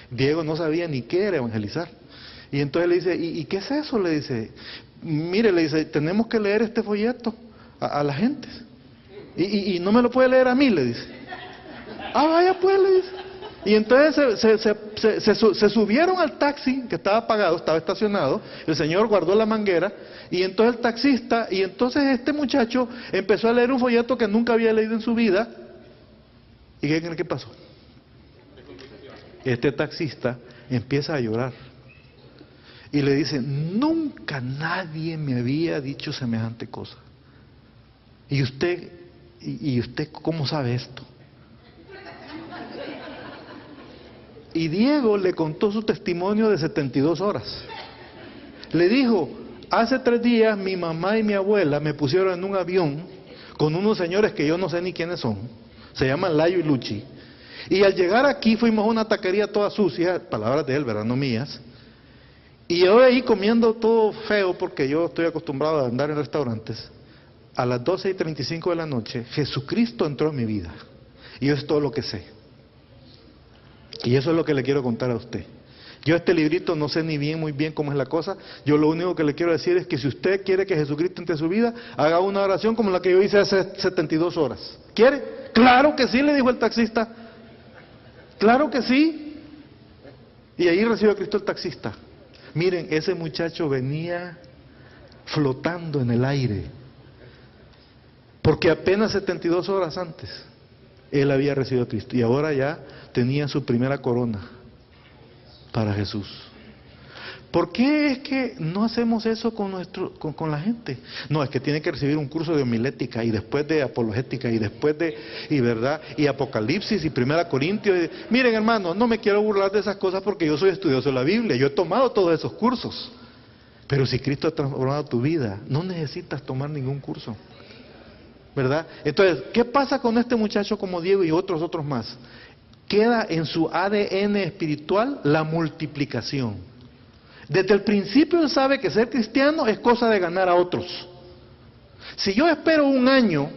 Diego no sabía ni qué era evangelizar. Y entonces le dice, ¿y qué es eso? Le dice, mire, le dice, tenemos que leer este folleto a la gente. Y no me lo puede leer a mí, le dice. Ah, vaya pues, le dice. Y entonces se subieron al taxi, que estaba apagado, estaba estacionado, el señor guardó la manguera, y entonces el taxista, y entonces este muchacho empezó a leer un folleto que nunca había leído en su vida, ¿y qué creen que pasó? Este taxista empieza a llorar, y le dice, nunca nadie me había dicho semejante cosa, y usted ¿cómo sabe esto? Y Diego le contó su testimonio de 72 horas. Le dijo, hace 3 días mi mamá y mi abuela me pusieron en un avión con unos señores que yo no sé ni quiénes son, se llaman Layo y Luchi, y al llegar aquí fuimos a una taquería toda sucia, palabras de él, ¿verdad? No mías, y yo ahí comiendo todo feo porque yo estoy acostumbrado a andar en restaurantes. A las 12:35 de la noche, Jesucristo entró en mi vida, y eso es todo lo que sé. Y eso es lo que le quiero contar a usted. Yo este librito no sé ni muy bien cómo es la cosa. Yo lo único que le quiero decir es que si usted quiere que Jesucristo entre en su vida, haga una oración como la que yo hice hace 72 horas. ¿Quiere? Claro que sí, le dijo el taxista. Claro que sí. Y ahí recibió a Cristo el taxista. Miren, ese muchacho venía flotando en el aire. Porque apenas 72 horas antes, él había recibido a Cristo. Y ahora ya tenía su primera corona para Jesús. ¿Por qué es que no hacemos eso con la gente? No, es que tiene que recibir un curso de homilética y después de apologética y después y verdad, y Apocalipsis y 1 Corintios. Miren, hermanos, no me quiero burlar de esas cosas porque yo soy estudioso de la Biblia, yo he tomado todos esos cursos. Pero si Cristo ha transformado tu vida, no necesitas tomar ningún curso, ¿verdad? Entonces, ¿qué pasa con este muchacho como Diego y otros más? Queda en su ADN espiritual la multiplicación. Desde el principio él sabe que ser cristiano es cosa de ganar a otros. Si yo espero un año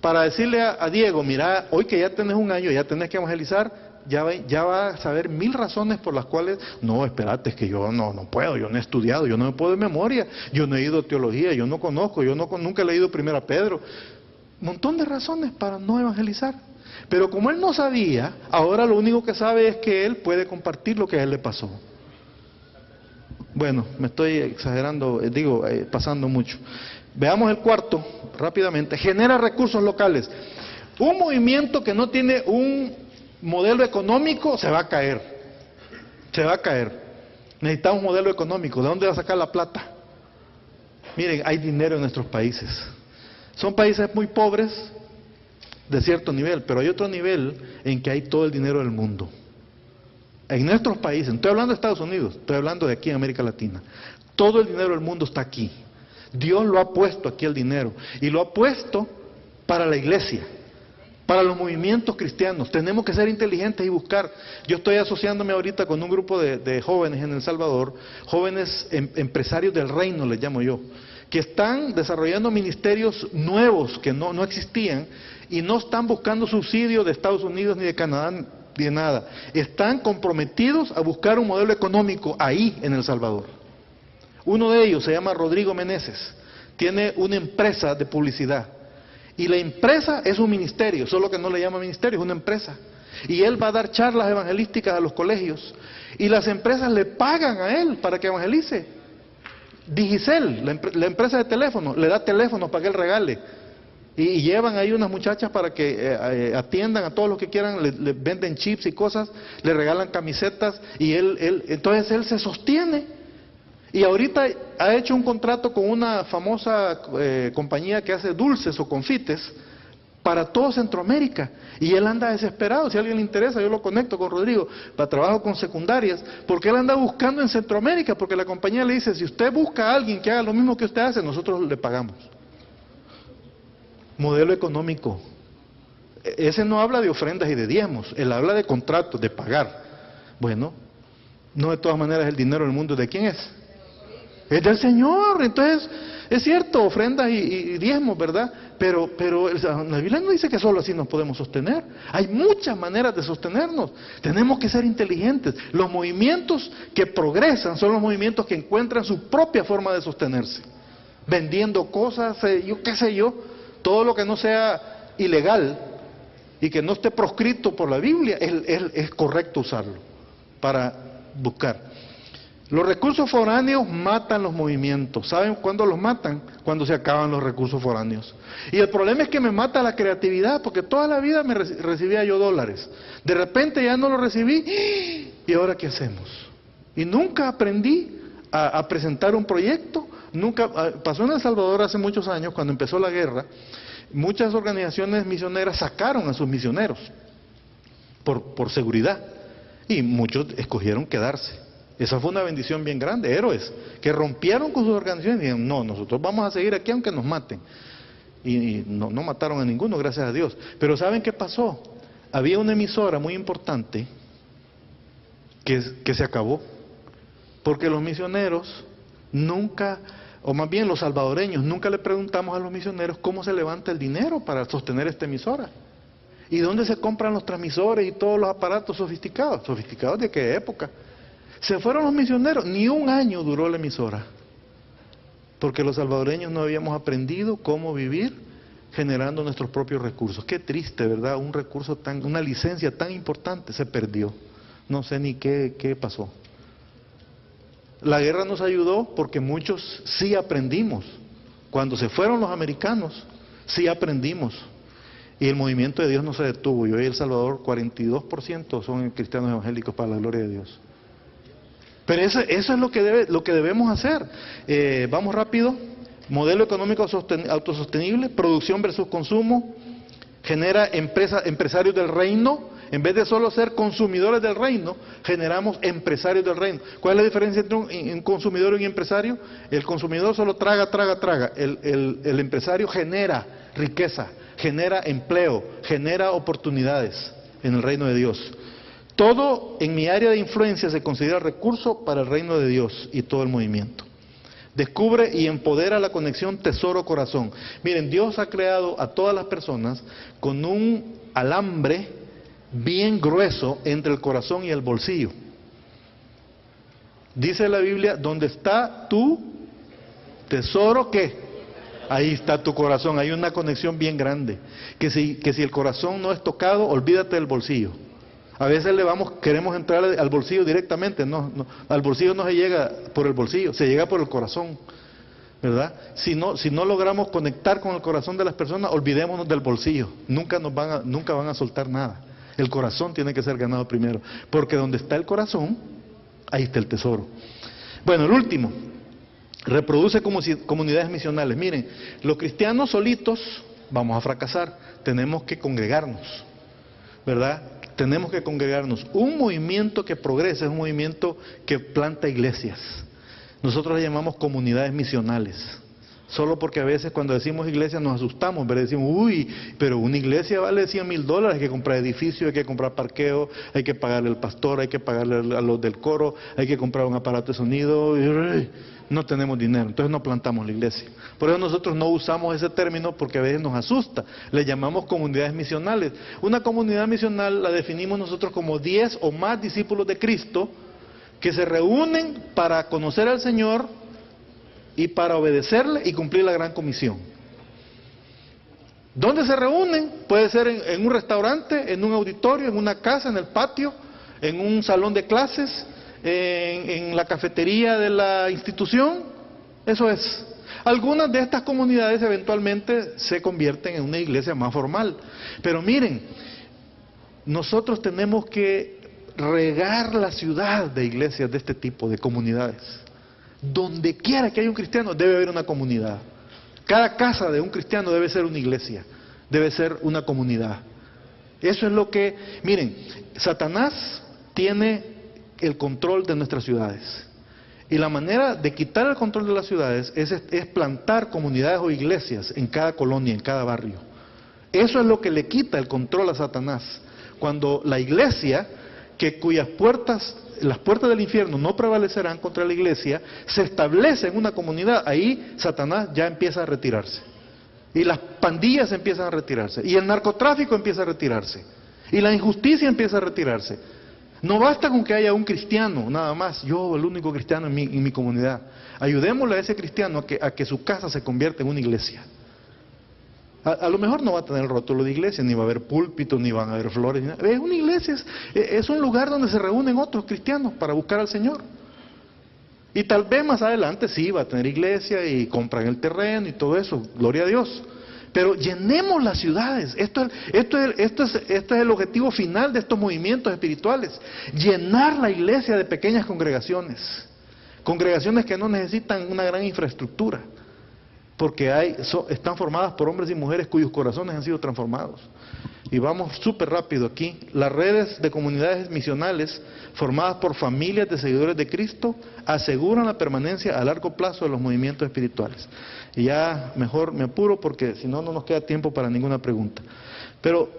para decirle a Diego, mira, hoy que ya tenés un año, ya tenés que evangelizar, ya va a saber 1000 razones por las cuales, no, espérate, es que yo no puedo, yo no he estudiado, yo no me puedo de memoria, yo no he ido a teología, yo no conozco, nunca he leído 1 Pedro. Un montón de razones para no evangelizar. Pero como él no sabía, ahora lo único que sabe es que él puede compartir lo que a él le pasó. Bueno, me estoy exagerando, pasando mucho. Veamos el cuarto, rápidamente. Genera recursos locales. Un movimiento que no tiene un modelo económico se va a caer. Se va a caer. Necesitamos un modelo económico. ¿De dónde va a sacar la plata? Miren, hay dinero en nuestros países. Son países muy pobres, de cierto nivel, pero hay otro nivel en que hay todo el dinero del mundo. En nuestros países, no estoy hablando de Estados Unidos, estoy hablando de aquí en América Latina. Todo el dinero del mundo está aquí. Dios lo ha puesto aquí el dinero, y lo ha puesto para la iglesia, para los movimientos cristianos. Tenemos que ser inteligentes y buscar. Yo estoy asociándome ahorita con un grupo de jóvenes en El Salvador, jóvenes empresarios del reino, les llamo yo, que están desarrollando ministerios nuevos que no existían, y no están buscando subsidios de Estados Unidos ni de Canadá ni de nada. Están comprometidos a buscar un modelo económico ahí en El Salvador. Uno de ellos se llama Rodrigo Meneses, tiene una empresa de publicidad, y la empresa es un ministerio, solo que no le llama ministerio, es una empresa. y él va a dar charlas evangelísticas a los colegios, y las empresas le pagan a él para que evangelice. Digicel, la empresa de teléfono, le da teléfonos para que él regale, y llevan ahí unas muchachas para que atiendan a todos los que quieran, le venden chips y cosas, le regalan camisetas, y entonces él se sostiene. Y ahorita ha hecho un contrato con una famosa compañía que hace dulces o confites para todo Centroamérica, y él anda desesperado. Si a alguien le interesa, yo lo conecto con Rodrigo, para trabajo con secundarias, porque él anda buscando en Centroamérica, porque la compañía le dice, si usted busca a alguien que haga lo mismo que usted hace, nosotros le pagamos. Modelo económico. Ese no habla de ofrendas y de diezmos, él habla de contratos, de pagar. Bueno, no, de todas maneras el dinero del mundo, ¿de quién es? Es del Señor. Entonces, es cierto, ofrendas y diezmos, ¿verdad? Pero la Biblia no dice que solo así nos podemos sostener. Hay muchas maneras de sostenernos. Tenemos que ser inteligentes. Los movimientos que progresan son los movimientos que encuentran su propia forma de sostenerse. Vendiendo cosas, yo qué sé yo, todo lo que no sea ilegal y que no esté proscrito por la Biblia, es correcto usarlo para buscar. Los recursos foráneos matan los movimientos. ¿Saben cuándo los matan? Cuando se acaban los recursos foráneos. Y el problema es que me mata la creatividad, porque toda la vida me recibía yo dólares. De repente ya no lo recibí, ¿y ahora qué hacemos? Y nunca aprendí a presentar un proyecto. Nunca pasó en El Salvador hace muchos años, cuando empezó la guerra, muchas organizaciones misioneras sacaron a sus misioneros por seguridad, y muchos escogieron quedarse. Esa fue una bendición bien grande, héroes que rompieron con sus organizaciones y dijeron, no, nosotros vamos a seguir aquí aunque nos maten. Y no mataron a ninguno, gracias a Dios. Pero ¿saben qué pasó? Había una emisora muy importante que se acabó, porque los misioneros nunca, o más bien los salvadoreños, nunca le preguntamos a los misioneros cómo se levanta el dinero para sostener esta emisora. ¿Y dónde se compran los transmisores y todos los aparatos sofisticados? ¿Sofisticados de qué época? Se fueron los misioneros, ni un año duró la emisora, porque los salvadoreños no habíamos aprendido cómo vivir generando nuestros propios recursos. Qué triste, ¿verdad? Un recurso una licencia tan importante se perdió. No sé ni qué pasó. La guerra nos ayudó porque muchos sí aprendimos. Cuando se fueron los americanos, sí aprendimos. Y el movimiento de Dios no se detuvo. Y hoy en El Salvador 42% son cristianos evangélicos, para la gloria de Dios. Pero eso es lo que debemos hacer. Vamos rápido. Modelo económico autosostenible, producción versus consumo, genera empresarios del reino. En vez de solo ser consumidores del reino, generamos empresarios del reino. ¿Cuál es la diferencia entre un consumidor y un empresario? El consumidor solo traga. El empresario genera riqueza, genera empleo, genera oportunidades en el reino de Dios. Todo en mi área de influencia se considera recurso para el reino de Dios y todo el movimiento. Descubre y empodera la conexión tesoro-corazón. Miren, Dios ha creado a todas las personas con un alambre bien grueso entre el corazón y el bolsillo. Dice la Biblia, donde está tu tesoro, ¿qué? Ahí está tu corazón. Hay una conexión bien grande. Que si el corazón no es tocado, olvídate del bolsillo. A veces queremos entrar al bolsillo directamente. No, al bolsillo no se llega por el bolsillo, se llega por el corazón, ¿verdad? Si no logramos conectar con el corazón de las personas, olvidémonos del bolsillo. Nunca van a soltar nada. El corazón tiene que ser ganado primero, porque donde está el corazón, ahí está el tesoro. Bueno, el último, reproduce comunidades misionales. Miren, los cristianos solitos vamos a fracasar, tenemos que congregarnos, ¿verdad? Tenemos que congregarnos. Un movimiento que progresa es un movimiento que planta iglesias. Nosotros le llamamos comunidades misionales. Solo porque a veces cuando decimos iglesia nos asustamos, ¿verdad? Decimos, uy, pero una iglesia vale $100,000, hay que comprar edificio, hay que comprar parqueo, hay que pagarle al pastor, hay que pagarle a los del coro, hay que comprar un aparato de sonido. No tenemos dinero, entonces no plantamos la iglesia. Por eso nosotros no usamos ese término, porque a veces nos asusta. Le llamamos comunidades misionales. Una comunidad misional la definimos nosotros como 10 o más discípulos de Cristo que se reúnen para conocer al Señor y para obedecerle y cumplir la gran comisión. ¿Dónde se reúnen? Puede ser en un restaurante, en un auditorio, en una casa, en el patio, en un salón de clases, en la cafetería de la institución. Eso es. Algunas de estas comunidades eventualmente se convierten en una iglesia más formal. Pero miren, nosotros tenemos que regar la ciudad de iglesias de este tipo, de comunidades. Donde quiera que haya un cristiano, debe haber una comunidad. Cada casa de un cristiano debe ser una iglesia, debe ser una comunidad. Eso es lo que, miren, Satanás tiene el control de nuestras ciudades. Y la manera de quitar el control de las ciudades es plantar comunidades o iglesias en cada colonia, en cada barrio. Eso es lo que le quita el control a Satanás. Cuando la iglesia, cuyas puertas, las puertas del infierno no prevalecerán contra la iglesia, se establece en una comunidad, ahí Satanás ya empieza a retirarse. Y las pandillas empiezan a retirarse. Y el narcotráfico empieza a retirarse. Y la injusticia empieza a retirarse. No basta con que haya un cristiano, nada más, yo el único cristiano en mi comunidad. Ayudémosle a ese cristiano a que su casa se convierta en una iglesia. A lo mejor no va a tener el rótulo de iglesia, ni va a haber púlpito, ni van a haber flores. Ni nada. Es una iglesia, es un lugar donde se reúnen otros cristianos para buscar al Señor. Y tal vez más adelante sí va a tener iglesia y compran el terreno y todo eso, gloria a Dios. Pero llenemos las ciudades. Esto es el objetivo final de estos movimientos espirituales. Llenar la iglesia de pequeñas congregaciones. Congregaciones que no necesitan una gran infraestructura. Porque están formadas por hombres y mujeres cuyos corazones han sido transformados. Y vamos súper rápido aquí. Las redes de comunidades misionales formadas por familias de seguidores de Cristo aseguran la permanencia a largo plazo de los movimientos espirituales. Y ya mejor me apuro porque si no, no nos queda tiempo para ninguna pregunta. Pero,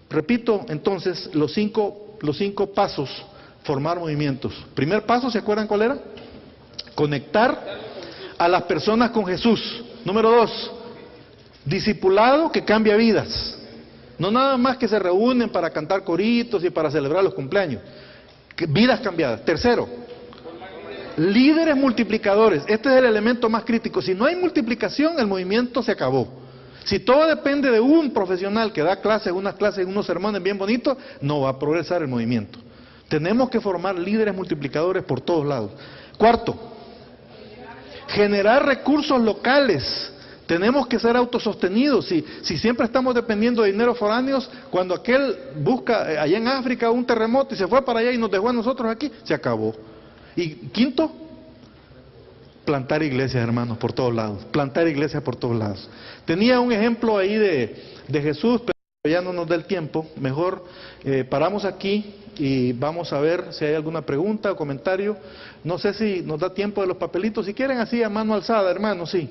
repito entonces, los cinco pasos, formar movimientos. Primer paso, ¿se acuerdan cuál era? Conectar a las personas con Jesús. Número 2, discipulado que cambia vidas. No nada más que se reúnen para cantar coritos y para celebrar los cumpleaños. Vidas cambiadas. Tercero, líderes multiplicadores. Este es el elemento más crítico. Si no hay multiplicación, el movimiento se acabó. Si todo depende de un profesional que da clases, unas clases, unos sermones bien bonitos, no va a progresar el movimiento. Tenemos que formar líderes multiplicadores por todos lados. Cuarto, generar recursos locales. Tenemos que ser autosostenidos. Si siempre estamos dependiendo de dinero foráneos, cuando aquel busca allá en África un terremoto y se fue para allá y nos dejó a nosotros aquí, se acabó. Y quinto, plantar iglesias, hermanos, por todos lados. Plantar iglesias por todos lados. Tenía un ejemplo ahí de Jesús, pero ya no nos da el tiempo. Mejor paramos aquí y vamos a ver si hay alguna pregunta o comentario. No sé si nos da tiempo de los papelitos. Si quieren así a mano alzada, hermanos, sí.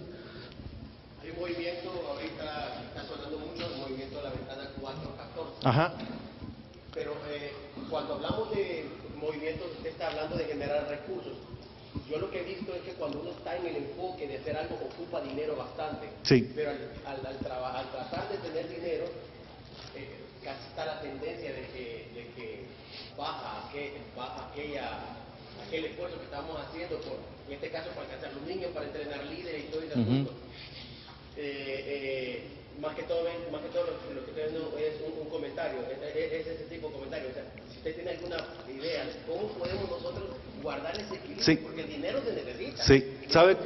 Hay un movimiento, ahorita está sonando mucho, el movimiento de la ventana 414. Ajá. Pero cuando hablamos de movimientos, usted está hablando de generar recursos. Yo lo que he visto es que cuando uno está en el enfoque de hacer algo, ocupa dinero bastante. Sí. Pero al tratar de tener dinero, casi está la tendencia de que baja aquel esfuerzo que estamos haciendo, en este caso para alcanzar los niños, para entrenar líderes y todo ese asunto. Más que todo lo que estoy dando es un comentario, es ese tipo de comentario. O sea, si usted tiene alguna idea, ¿cómo podemos nosotros guardar ese equilibrio? Sí. Porque el dinero se necesita. Sí.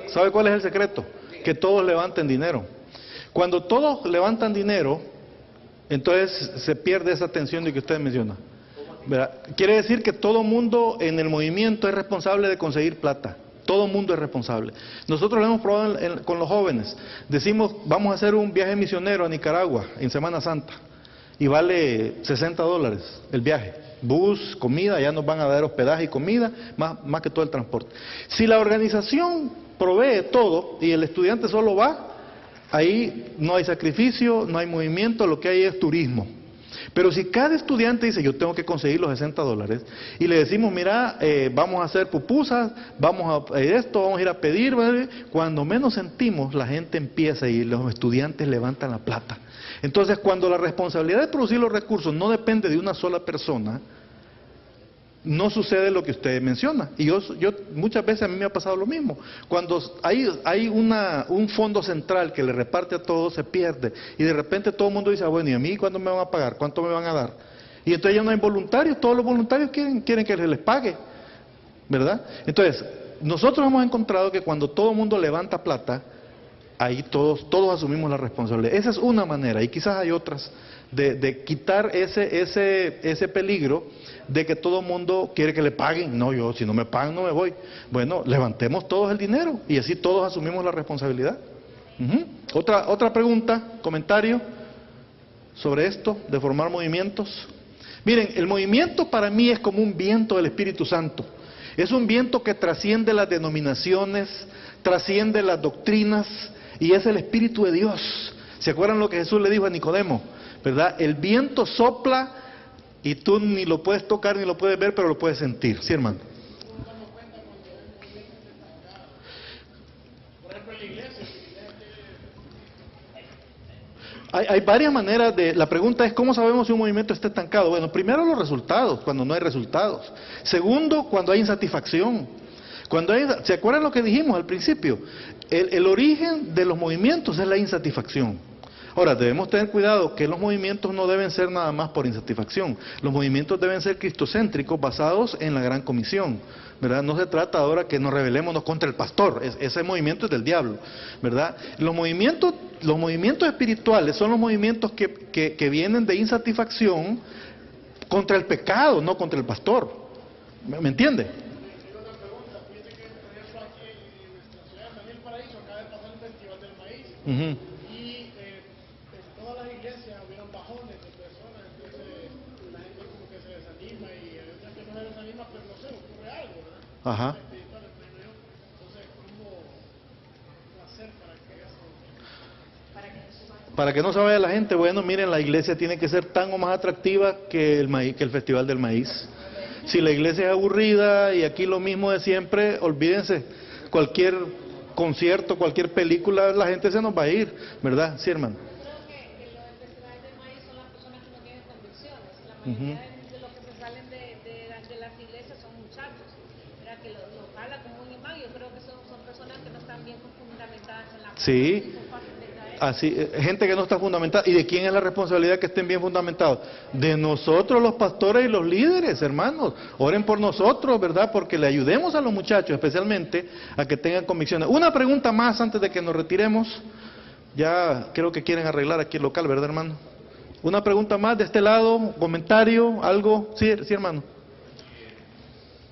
¿Sabe cuál es el secreto? Que todos levanten dinero. Cuando todos levantan dinero, entonces se pierde esa tensión de que usted menciona. ¿Verdad? Quiere decir que todo mundo en el movimiento es responsable de conseguir plata. Todo mundo es responsable. Nosotros lo hemos probado con los jóvenes. Decimos, vamos a hacer un viaje misionero a Nicaragua en Semana Santa. Y vale $60 el viaje. Bus, comida, ya nos van a dar hospedaje y comida, más que todo el transporte. Si la organización provee todo y el estudiante solo va, ahí no hay sacrificio, no hay movimiento, lo que hay es turismo. Pero si cada estudiante dice, yo tengo que conseguir los $60, y le decimos, mira, vamos a hacer pupusas, vamos a esto, vamos a ir a pedir, cuando menos sentimos, la gente empieza y los estudiantes levantan la plata. Entonces, cuando la responsabilidad de producir los recursos no depende de una sola persona, no sucede lo que usted menciona. Y yo muchas veces a mí me ha pasado lo mismo. Cuando hay un fondo central que le reparte a todos, se pierde. Y de repente todo el mundo dice, bueno, ¿y a mí cuándo me van a pagar? ¿Cuánto me van a dar? Y entonces ya no hay voluntarios, todos los voluntarios quieren que se les pague, ¿verdad? Entonces, nosotros hemos encontrado que cuando todo el mundo levanta plata, ahí todos asumimos la responsabilidad. Esa es una manera, y quizás hay otras, de quitar ese peligro de que todo el mundo quiere que le paguen. No, yo si no me pagan no me voy. Bueno, levantemos todos el dinero y así todos asumimos la responsabilidad. Otra pregunta, comentario sobre esto de formar movimientos. Miren, el movimiento para mí es como un viento del Espíritu Santo. Es un viento que trasciende las denominaciones, trasciende las doctrinas, y es el Espíritu de Dios. ¿Se acuerdan lo que Jesús le dijo a Nicodemo? ¿Verdad? El viento sopla y tú ni lo puedes tocar ni lo puedes ver, pero lo puedes sentir. ¿Sí, hermano? Hay varias maneras de... La pregunta es, ¿cómo sabemos si un movimiento está estancado? Bueno, primero los resultados, cuando no hay resultados. Segundo, cuando hay insatisfacción. ¿Se acuerdan lo que dijimos al principio? El origen de los movimientos es la insatisfacción. Ahora, debemos tener cuidado que los movimientos no deben ser nada más por insatisfacción. Los movimientos deben ser cristocéntricos, basados en la gran comisión, ¿verdad? No se trata ahora que nos rebelémonos contra el pastor, ese movimiento es del diablo, ¿verdad? Los movimientos espirituales son los movimientos que vienen de insatisfacción contra el pecado, no contra el pastor. ¿Me entiende? Uh-huh. Todas las iglesias hubieron bajones de personas, entonces la gente como que se desanima y hay otras que no se desanima, pero no sé, ocurre algo, ¿verdad? Ajá. Entonces, ¿cómo hacer para que no se vaya la gente? Bueno, miren, la iglesia tiene que ser tan o más atractiva que el Festival del Maíz. Si la iglesia es aburrida y aquí lo mismo de siempre, olvídense, cualquier concierto, cualquier película, la gente se nos va a ir, ¿verdad? Sí, hermano. La mayoría de los que se salen de las iglesias son muchachos, ¿verdad? Que los jala como un imán. Yo creo que son personas que no están bien fundamentadas en la fe. Sí, así, gente que no está fundamentada. ¿Y de quién es la responsabilidad que estén bien fundamentados? De nosotros, los pastores y los líderes, hermanos. Oren por nosotros, ¿verdad? Porque le ayudemos a los muchachos, especialmente, a que tengan convicciones. Una pregunta más antes de que nos retiremos. Ya creo que quieren arreglar aquí el local, ¿verdad, hermano? Una pregunta más de este lado, comentario, algo. Sí, hermano.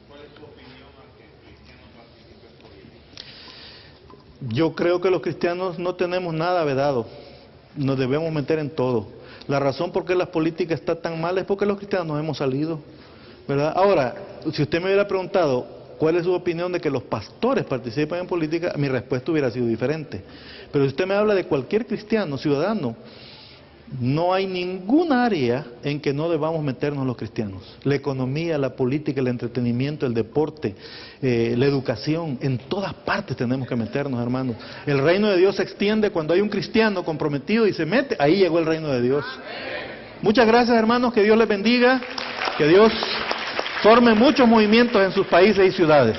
¿Cuál es tu opinión a que el cristiano participe política? Yo creo que los cristianos no tenemos nada vedado. Nos debemos meter en todo. La razón por qué la política está tan mal es porque los cristianos nos hemos salido, ¿verdad? Ahora, si usted me hubiera preguntado cuál es su opinión de que los pastores participen en política, mi respuesta hubiera sido diferente. Pero si usted me habla de cualquier cristiano, ciudadano, no hay ningún área en que no debamos meternos los cristianos. La economía, la política, el entretenimiento, el deporte, la educación, en todas partes tenemos que meternos, hermanos. El reino de Dios se extiende cuando hay un cristiano comprometido y se mete, ahí llegó el reino de Dios. Muchas gracias, hermanos, que Dios les bendiga, que Dios forme muchos movimientos en sus países y ciudades.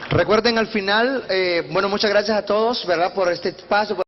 Recuerden al final, bueno, muchas gracias a todos, ¿verdad? Por este espacio.